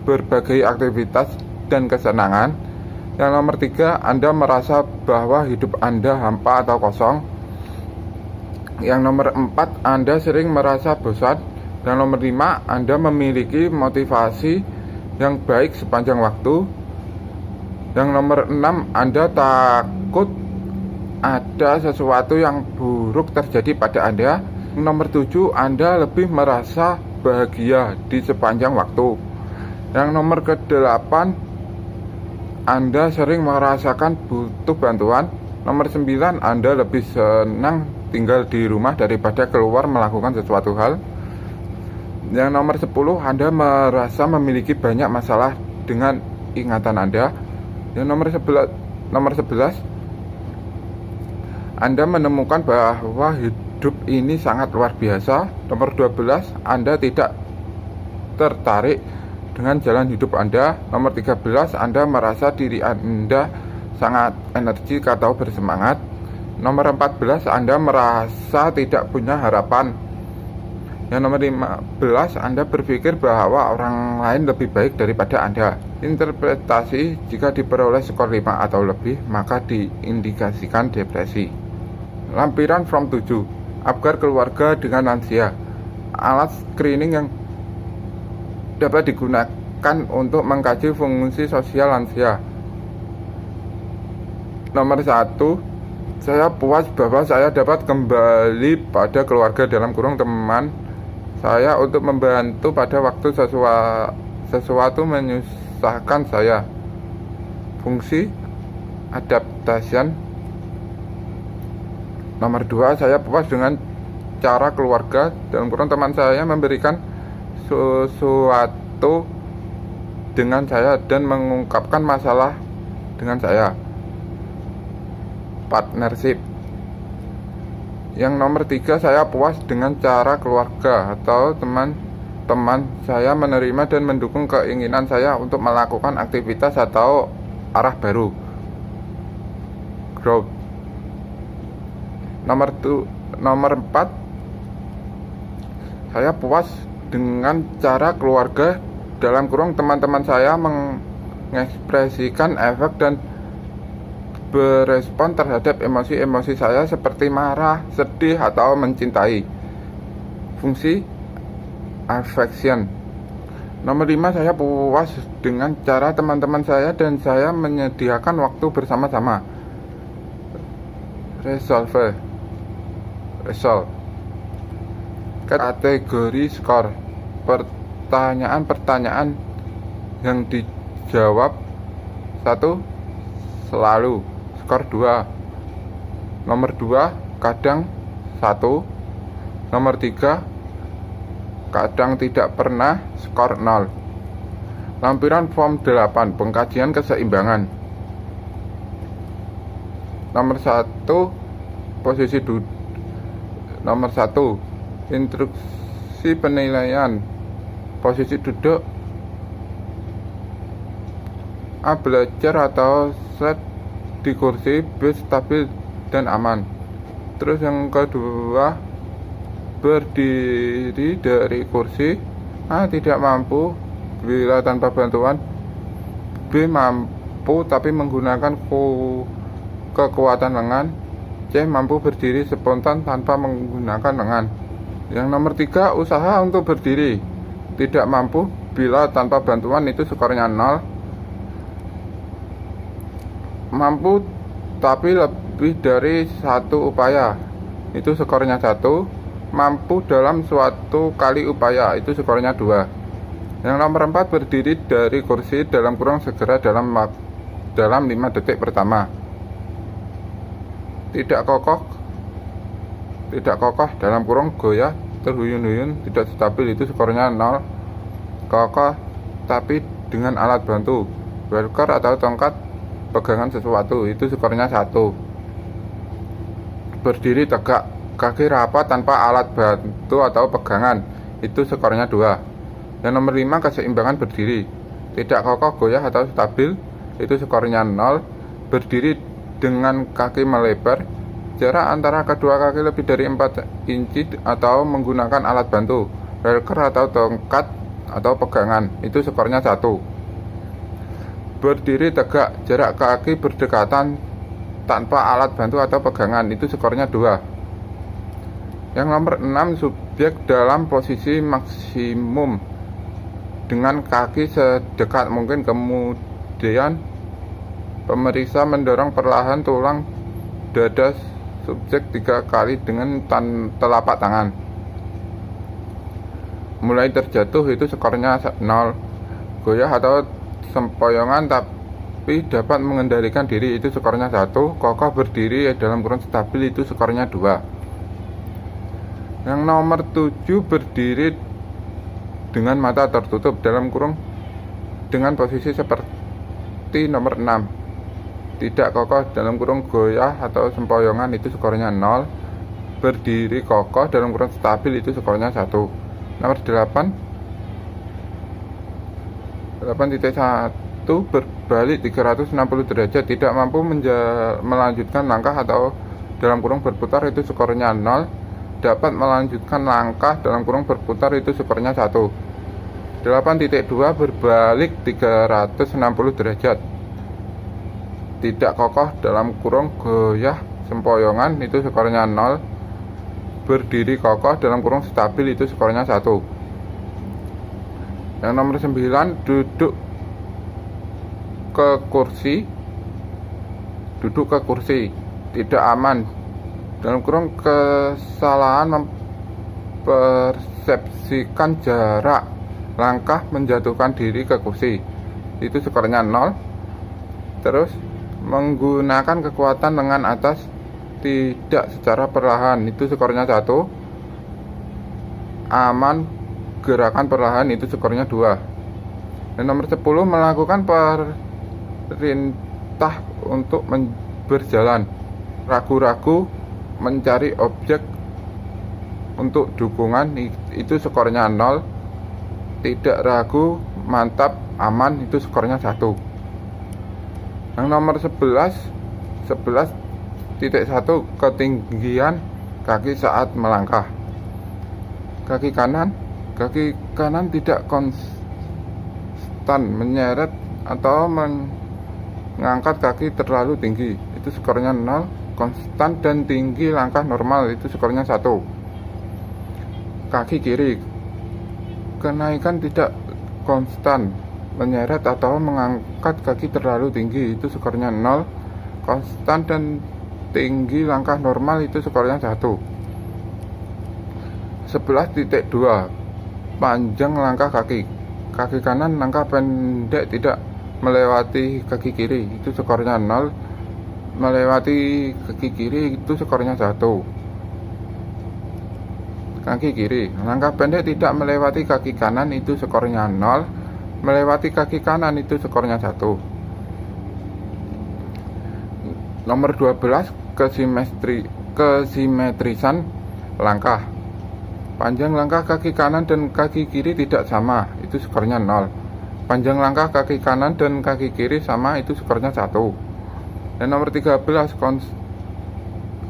berbagai aktivitas dan kesenangan? Yang nomor 3, Anda merasa bahwa hidup Anda hampa atau kosong? Yang nomor 4, Anda sering merasa bosan? Yang nomor 5, Anda memiliki motivasi yang baik sepanjang waktu? Yang nomor 6, Anda takut ada sesuatu yang buruk terjadi pada Anda? Yang nomor 7, Anda lebih merasa bahagia di sepanjang waktu? Yang nomor ke-8, Anda sering merasakan butuh bantuan? Nomor 9, Anda lebih senang tinggal di rumah daripada keluar melakukan sesuatu hal? Yang nomor 10, Anda merasa memiliki banyak masalah dengan ingatan Anda? Yang nomor 11, Anda menemukan bahwa hidup ini sangat luar biasa. Nomor 12, Anda tidak tertarik dengan jalan hidup Anda. Nomor 13, Anda merasa diri Anda sangat energik atau bersemangat. Nomor 14, Anda merasa tidak punya harapan. Yang nomor 15, Anda berpikir bahwa orang lain lebih baik daripada Anda. Interpretasi, jika diperoleh skor 5 atau lebih, maka diindikasikan depresi. Lampiran form 7, Apgar keluarga dengan lansia. Alat screening yang dapat digunakan untuk mengkaji fungsi sosial lansia. Nomor 1, saya puas bahwa saya dapat kembali pada keluarga dalam kurung teman saya untuk membantu pada waktu sesuatu menyusahkan saya. Fungsi adaptation. Nomor 2, saya puas dengan cara keluarga dalam kurung teman saya memberikan sesuatu dengan saya dan mengungkapkan masalah dengan saya. Partnership. Yang nomor 3, saya puas dengan cara keluarga atau teman-teman saya menerima dan mendukung keinginan saya untuk melakukan aktivitas atau arah baru. Growth. Nomor 4, saya puas dengan cara keluarga dalam kurung teman-teman saya mengekspresikan efek dan berespon terhadap emosi-emosi saya seperti marah, sedih, atau mencintai. Fungsi affection. Nomor 5, saya puas dengan cara teman-teman saya dan saya menyediakan waktu bersama-sama. Resolve. Kategori skor. Pertanyaan-pertanyaan yang dijawab. 1, selalu. Skor 2. Nomor 2, kadang 1. Nomor 3, kadang tidak pernah. Skor 0. Lampiran form 8, pengkajian keseimbangan. Nomor 1, posisi duduk. Nomor 1, instruksi penilaian. Posisi duduk. A, belajar atau set di kursi. B, stabil dan aman. Terus yang kedua, berdiri dari kursi. A, tidak mampu bila tanpa bantuan. B, mampu tapi menggunakan kekuatan lengan. C, mampu berdiri spontan tanpa menggunakan lengan. Yang nomor 3, usaha untuk berdiri. Tidak mampu bila tanpa bantuan, itu skornya 0. Mampu tapi lebih dari 1 upaya, itu skornya 1. mampu dalam suatu kali upaya, itu skornya 2. Yang nomor 4, berdiri dari kursi dalam kurung segera dalam 5 detik pertama. Tidak kokoh dalam kurung goyah, terhuyun-huyun, tidak stabil, itu skornya 0. Kokoh tapi dengan alat bantu, walker atau tongkat pegangan sesuatu, itu skornya 1. Berdiri tegak, kaki rapat tanpa alat bantu atau pegangan, itu skornya 2. Yang nomor 5, keseimbangan berdiri, tidak kokoh, goyah atau stabil, itu skornya 0. Berdiri dengan kaki melebar, jarak antara kedua kaki lebih dari 4 inci atau menggunakan alat bantu, walker atau tongkat atau pegangan, itu skornya 1. Berdiri tegak, jarak kaki berdekatan tanpa alat bantu atau pegangan, itu skornya 2. Yang nomor 6, subjek dalam posisi maksimum dengan kaki sedekat mungkin, kemudian pemeriksa mendorong perlahan tulang dada subjek 3 kali dengan telapak tangan. Mulai terjatuh, itu skornya 0. Goyah atau sempoyongan tapi dapat mengendalikan diri, itu skornya 1. Kokoh berdiri dalam kurung stabil, itu skornya 2. Yang nomor 7, berdiri dengan mata tertutup dalam kurung dengan posisi seperti nomor 6. Tidak kokoh dalam kurung goyah atau sempoyongan, itu skornya 0. Berdiri kokoh dalam kurung stabil, itu skornya 1. Nomor 8.1, berbalik 360 derajat, tidak mampu melanjutkan langkah atau dalam kurung berputar, itu skornya 0. Dapat melanjutkan langkah dalam kurung berputar, itu skornya 1. 8.2, berbalik 360 derajat, tidak kokoh dalam kurung goyah sempoyongan, itu skornya 0. Berdiri kokoh dalam kurung stabil, itu skornya 1. Yang nomor 9, duduk ke kursi, tidak aman dalam kurung kesalahan mempersepsikan jarak langkah menjatuhkan diri ke kursi, itu skornya 0. Terus menggunakan kekuatan lengan atas tidak secara perlahan, itu skornya 1. Aman gerakan perlahan, itu skornya 2. Dan nomor 10, melakukan perintah untuk berjalan, ragu-ragu mencari objek untuk dukungan, itu skornya 0. Tidak ragu, mantap, aman, itu skornya 1. Yang nomor 11.1, ketinggian kaki saat melangkah. Kaki kanan tidak konstan, menyeret atau mengangkat kaki terlalu tinggi, itu skornya 0. Konstan dan tinggi langkah normal, itu skornya 1. Kaki kiri, kenaikan tidak konstan, menyeret atau mengangkat kaki terlalu tinggi, itu skornya 0. Konstan dan tinggi langkah normal, itu skornya 1. 11.2, panjang langkah kaki kanan langkah pendek tidak melewati kaki kiri, itu skornya 0. Melewati kaki kiri, itu skornya 1. Kaki kiri, langkah pendek tidak melewati kaki kanan, itu skornya 0. Melewati kaki kanan, itu skornya 1. Nomor 12, kesimetrisan langkah. Panjang langkah kaki kanan dan kaki kiri tidak sama, itu skornya 0. Panjang langkah kaki kanan dan kaki kiri sama, itu skornya 1. Dan nomor 13,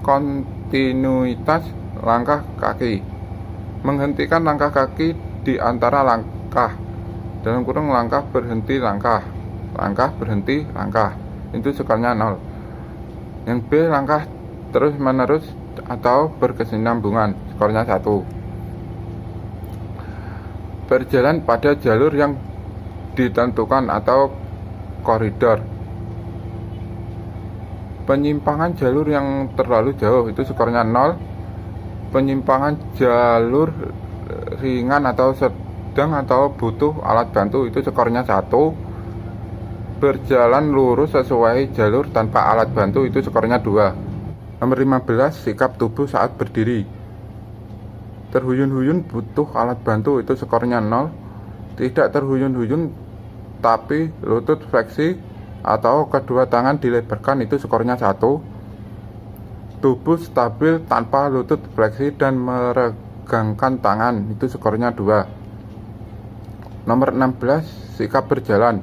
kontinuitas langkah kaki. Menghentikan langkah kaki di antara langkah, dalam kurung langkah berhenti langkah berhenti langkah, itu skornya 0. Yang B, langkah terus menerus atau berkesinambungan, skornya 1. Berjalan pada jalur yang ditentukan atau koridor. Penyimpangan jalur yang terlalu jauh, itu skornya 0. Penyimpangan jalur ringan atau sedang atau butuh alat bantu itu skornya 1. Berjalan lurus sesuai jalur tanpa alat bantu itu skornya 2. Nomor 15, sikap tubuh saat berdiri. Terhuyun-huyun butuh alat bantu itu skornya 0. Tidak terhuyun-huyun tapi lutut fleksi atau kedua tangan dilebarkan itu skornya 1. Tubuh stabil tanpa lutut fleksi dan meregangkan tangan itu skornya 2. Nomor 16, sikap berjalan.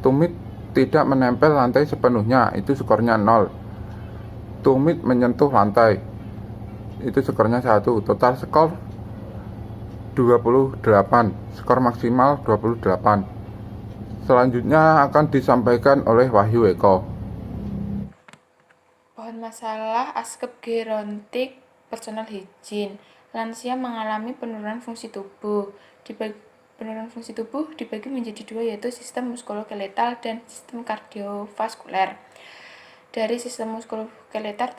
Tumit tidak menempel lantai sepenuhnya itu skornya 0. Tumit menyentuh lantai itu skornya 1. Total skor 28. Skor maksimal 28. Selanjutnya akan disampaikan oleh Wahyu Eko. Pohon masalah askep gerontik personal hygiene. Lansia mengalami penurunan fungsi tubuh. Penurunan fungsi tubuh dibagi menjadi 2, yaitu sistem muskuloskeletal dan sistem kardiovaskuler. Dari sistem muskuloskeletal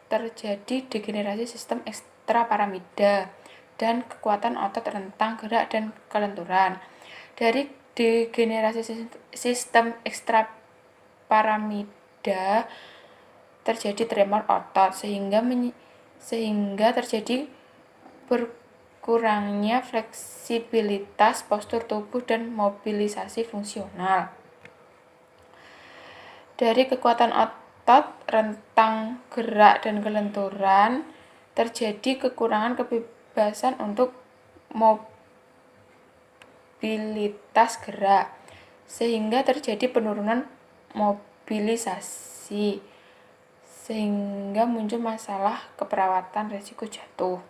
terjadi degenerasi sistem ekstrapiramida dan kekuatan otot rentang gerak dan kelenturan. Dari degenerasi sistem ekstrapiramida terjadi tremor otot sehingga terjadi berkurangnya fleksibilitas postur tubuh dan mobilisasi fungsional. Dari kekuatan otot rentang gerak dan kelenturan terjadi kekurangan kebebasan untuk mobilitas gerak sehingga terjadi penurunan mobilisasi sehingga muncul masalah keperawatan resiko jatuh.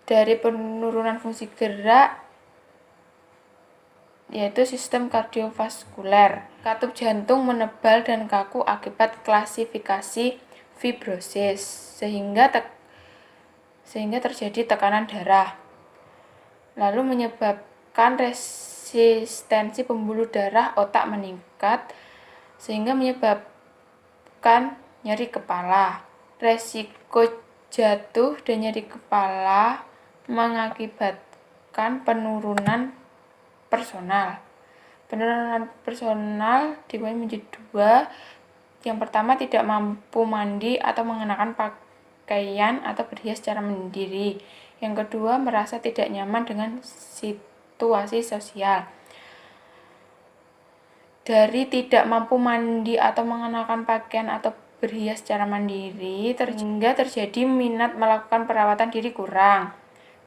Dari penurunan fungsi gerak yaitu sistem kardiovaskuler, katup jantung menebal dan kaku akibat klasifikasi fibrosis sehingga terjadi tekanan darah, lalu menyebabkan resistensi pembuluh darah otak meningkat sehingga menyebabkan nyeri kepala. Resiko jatuh dan nyeri kepala mengakibatkan penurunan personal. Penurunan personal dibagi menjadi 2. Yang pertama, tidak mampu mandi atau mengenakan pakaian atau berhias secara mandiri. Yang kedua, merasa tidak nyaman dengan situasi sosial. Dari tidak mampu mandi atau mengenakan pakaian atau berhias secara mandiri sehingga terjadi minat melakukan perawatan diri kurang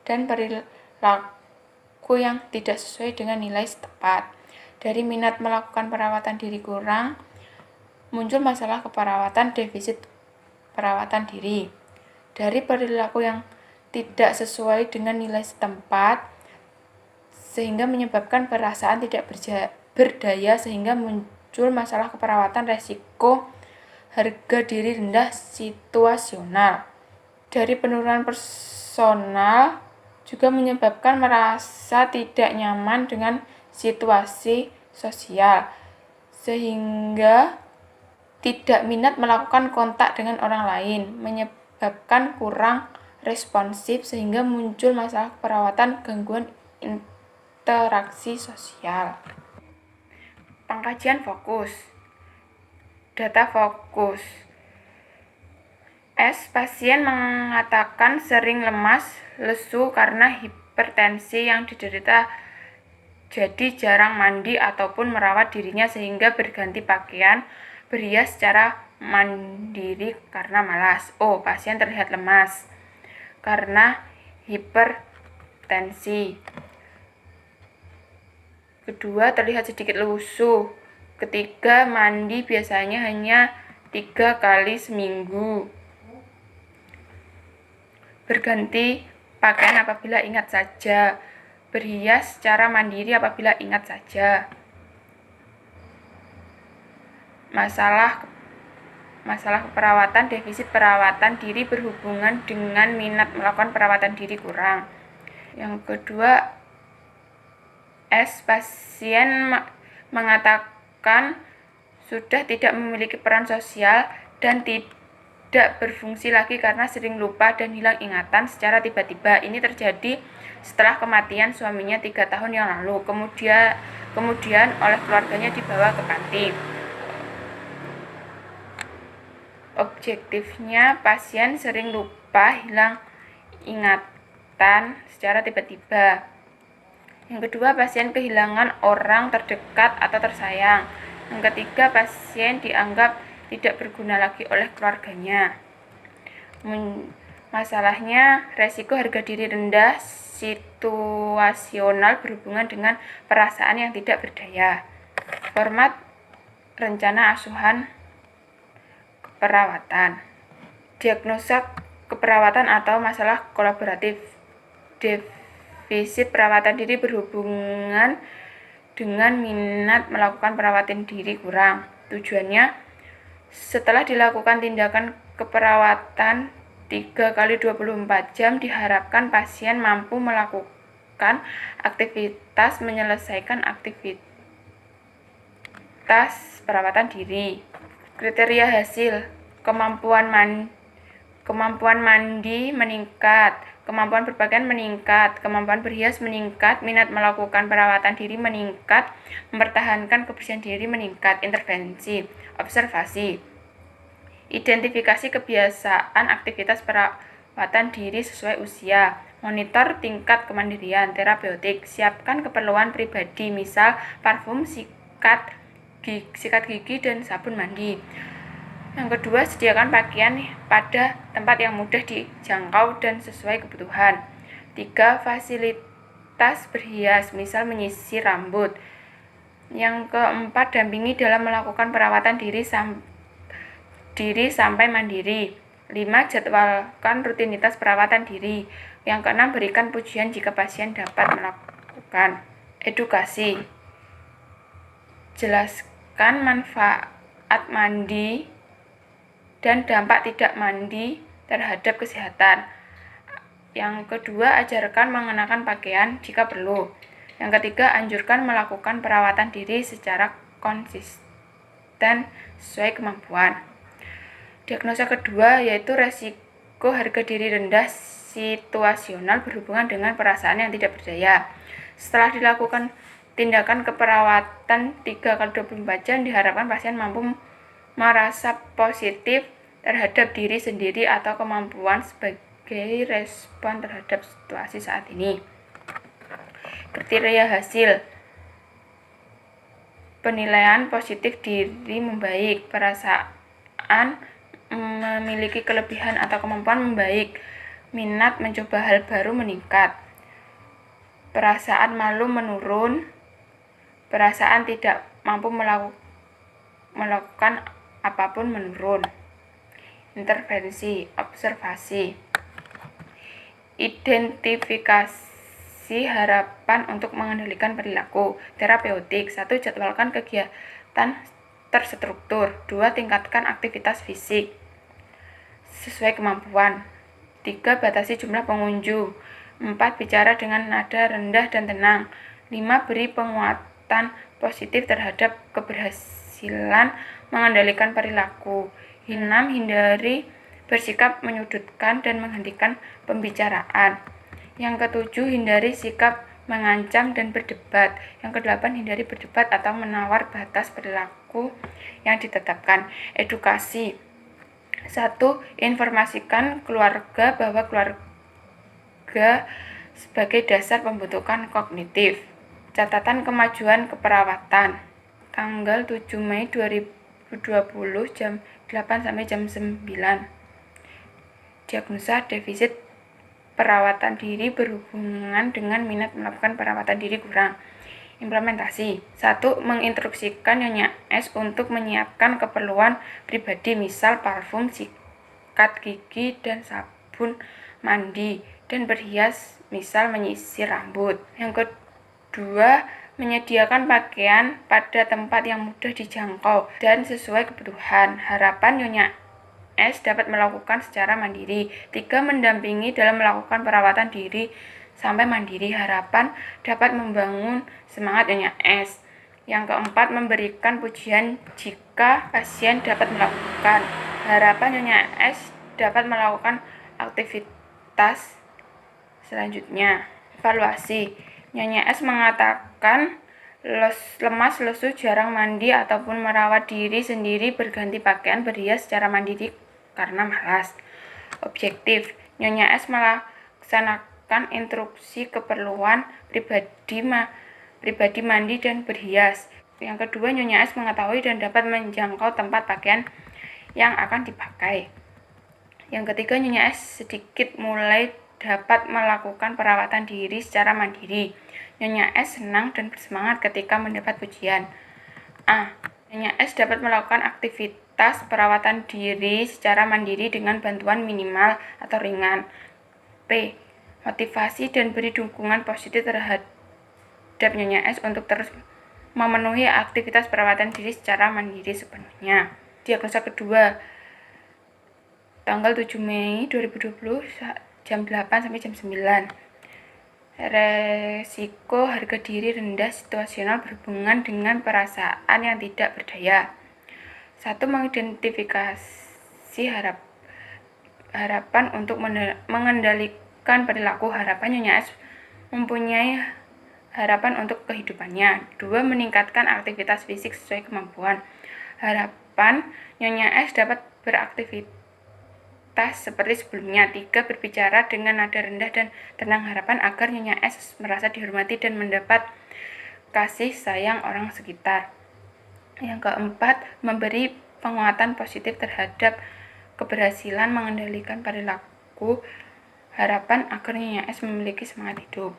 dan perilaku yang tidak sesuai dengan nilai setempat. Dari minat melakukan perawatan diri kurang muncul masalah keperawatan defisit perawatan diri. Dari perilaku yang tidak sesuai dengan nilai setempat sehingga menyebabkan perasaan tidak berdaya sehingga muncul masalah keperawatan resiko harga diri rendah situasional. Dari penurunan personal juga menyebabkan merasa tidak nyaman dengan situasi sosial sehingga tidak minat melakukan kontak dengan orang lain, menyebabkan kurang responsif sehingga muncul masalah keperawatan gangguan interaksi sosial. Pengkajian fokus. Data fokus. Pasien mengatakan sering lemas, lesu karena hipertensi yang diderita, jadi jarang mandi ataupun merawat dirinya sehingga berganti pakaian, berhias secara mandiri karena malas. Pasien terlihat lemas karena hipertensi. Kedua, terlihat sedikit lusuh. Ketiga, mandi biasanya hanya 3 kali seminggu. Berganti pakaian apabila ingat saja. Berhias secara mandiri apabila ingat saja. Masalah keperawatan defisit perawatan diri berhubungan dengan minat melakukan perawatan diri kurang. Yang kedua, pasien mengatakan sudah tidak memiliki peran sosial dan tidak tidak berfungsi lagi karena sering lupa dan hilang ingatan secara tiba-tiba. Ini terjadi setelah kematian suaminya 3 tahun yang lalu. Kemudian oleh keluarganya dibawa ke panti. Objektifnya, pasien sering lupa, hilang ingatan secara tiba-tiba. Yang kedua, pasien kehilangan orang terdekat atau tersayang. Yang ketiga, pasien dianggap tidak berguna lagi oleh keluarganya. Masalahnya, resiko harga diri rendah situasional berhubungan dengan perasaan yang tidak berdaya. Format rencana asuhan keperawatan. Diagnosa keperawatan atau masalah kolaboratif. Defisit perawatan diri berhubungan dengan minat melakukan perawatan diri kurang. Tujuannya, setelah dilakukan tindakan keperawatan 3 kali 24 jam, diharapkan pasien mampu melakukan aktivitas menyelesaikan aktivitas perawatan diri. Kriteria hasil: kemampuan mandi meningkat, kemampuan berpakaian meningkat, kemampuan berhias meningkat, minat melakukan perawatan diri meningkat, mempertahankan kebersihan diri meningkat. Intervensi: observasi, identifikasi kebiasaan aktivitas perawatan diri sesuai usia, monitor tingkat kemandirian. Terapeutik: siapkan keperluan pribadi, misal parfum, sikat gigi, dan sabun mandi. Yang kedua, sediakan pakaian pada tempat yang mudah dijangkau dan sesuai kebutuhan. 3. Fasilitas berhias, misal menyisir rambut. Yang keempat, dampingi dalam melakukan perawatan diri sampai mandiri. 5. Jadwalkan rutinitas perawatan diri. Yang keenam, berikan pujian jika pasien dapat melakukan. Edukasi: jelaskan manfaat mandi dan dampak tidak mandi terhadap kesehatan. Yang kedua, ajarkan mengenakan pakaian jika perlu. Yang ketiga, anjurkan melakukan perawatan diri secara konsisten sesuai kemampuan. Diagnosa kedua yaitu resiko harga diri rendah situasional berhubungan dengan perasaan yang tidak berdaya. Setelah dilakukan tindakan keperawatan 3 kali 24 jam, diharapkan pasien mampu merasa positif terhadap diri sendiri atau kemampuan sebagai respon terhadap situasi saat ini. Kriteria hasil: penilaian positif diri membaik, perasaan memiliki kelebihan atau kemampuan membaik, minat mencoba hal baru meningkat, perasaan malu menurun, perasaan tidak mampu melakukan apapun menurun. Intervensi: observasi, identifikasi harapan untuk mengendalikan perilaku. Terapeutik: 1. Jadwalkan kegiatan terstruktur. 2. Tingkatkan aktivitas fisik sesuai kemampuan. 3. Batasi jumlah pengunjung. 4. Bicara dengan nada rendah dan tenang. 5. Beri penguatan positif terhadap keberhasilan mengendalikan perilaku. 6. Hindari bersikap menyudutkan dan menghentikan pembicaraan. Yang ketujuh, hindari sikap mengancam dan berdebat. Yang kedelapan, hindari berdebat atau menawar batas perilaku yang ditetapkan. Edukasi: 1. Informasikan keluarga bahwa keluarga sebagai dasar pembentukan kognitif. Catatan kemajuan keperawatan. Tanggal 7 Mei 2020 jam 8 sampai jam 9. Diagnosa defisit perawatan diri berhubungan dengan minat melakukan perawatan diri kurang. Implementasi: 1. Menginstruksikan Nyonya S untuk menyiapkan keperluan pribadi, misal parfum, sikat gigi, dan sabun mandi, dan berhias, misal menyisir rambut. Yang kedua, menyediakan pakaian pada tempat yang mudah dijangkau dan sesuai kebutuhan. Harapan Nyonya S dapat melakukan secara mandiri. 3. Mendampingi dalam melakukan perawatan diri sampai mandiri. Harapan dapat membangun semangat Nyonya S. Yang keempat, memberikan pujian jika pasien dapat melakukan. Harapan Nyonya S dapat melakukan aktivitas selanjutnya. Evaluasi. Nyonya S mengatakan lemas, lesu, jarang mandi ataupun merawat diri sendiri, berganti pakaian, berhias secara mandiri karena malas. Objektif. Nyonya S melaksanakan instruksi keperluan pribadi mandi dan berhias. Yang kedua, Nyonya S mengetahui dan dapat menjangkau tempat pakaian yang akan dipakai. Yang ketiga, Nyonya S sedikit mulai dapat melakukan perawatan diri secara mandiri. Nyonya S senang dan bersemangat ketika mendapat pujian. A. Nyonya S dapat melakukan aktivitas perawatan diri secara mandiri dengan bantuan minimal atau ringan. P. Motivasi dan beri dukungan positif terhadap Nyonya S untuk terus memenuhi aktivitas perawatan diri secara mandiri sepenuhnya. Diagnosa kedua, tanggal 7 Mei 2020 jam 8 sampai jam 9. Resiko harga diri rendah situasional berhubungan dengan perasaan yang tidak berdaya. 1. Mengidentifikasi harapan untuk mengendalikan perilaku. Harapan Nyonya S mempunyai harapan untuk kehidupannya. 2. Meningkatkan aktivitas fisik sesuai kemampuan. Harapan Nyonya S dapat beraktivitas seperti sebelumnya. 3. Berbicara dengan nada rendah dan tenang. Harapan agar Nyonya S merasa dihormati dan mendapat kasih sayang orang sekitar. Yang keempat, memberi penguatan positif terhadap keberhasilan mengendalikan perilaku. Harapan agar Nyonya S memiliki semangat hidup.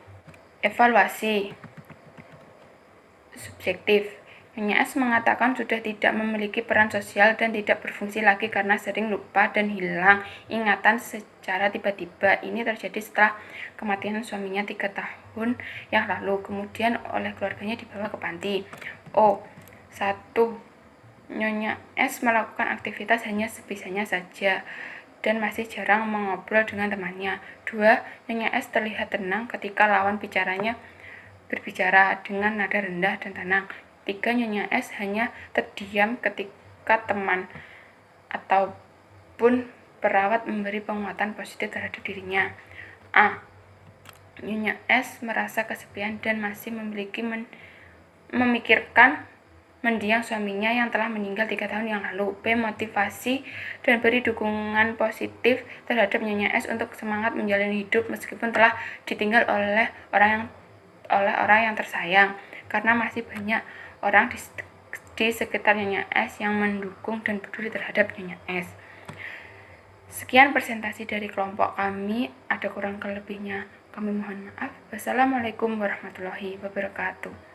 Evaluasi. Subjektif. Nyonya S mengatakan sudah tidak memiliki peran sosial dan tidak berfungsi lagi karena sering lupa dan hilang ingatan secara tiba-tiba. Ini terjadi setelah kematian suaminya 3 tahun yang lalu, kemudian oleh keluarganya dibawa ke panti. O. 1. Nyonya S melakukan aktivitas hanya sebisanya saja dan masih jarang mengobrol dengan temannya. 2. Nyonya S terlihat tenang ketika lawan bicaranya berbicara dengan nada rendah dan tenang. 3. Nyonya S hanya terdiam ketika teman ataupun perawat memberi penguatan positif terhadap dirinya. A. Nyonya S merasa kesepian dan masih memikirkan mendiang suaminya yang telah meninggal 3 tahun yang lalu. B. Motivasi dan beri dukungan positif terhadap Nyonya S untuk semangat menjalani hidup meskipun telah ditinggal oleh orang yang tersayang, karena masih banyak orang di sekitar Nyonya S yang mendukung dan peduli terhadap Nyonya S. Sekian presentasi dari kelompok kami, ada kurang kelebihnya kami mohon maaf. Wassalamualaikum warahmatullahi wabarakatuh.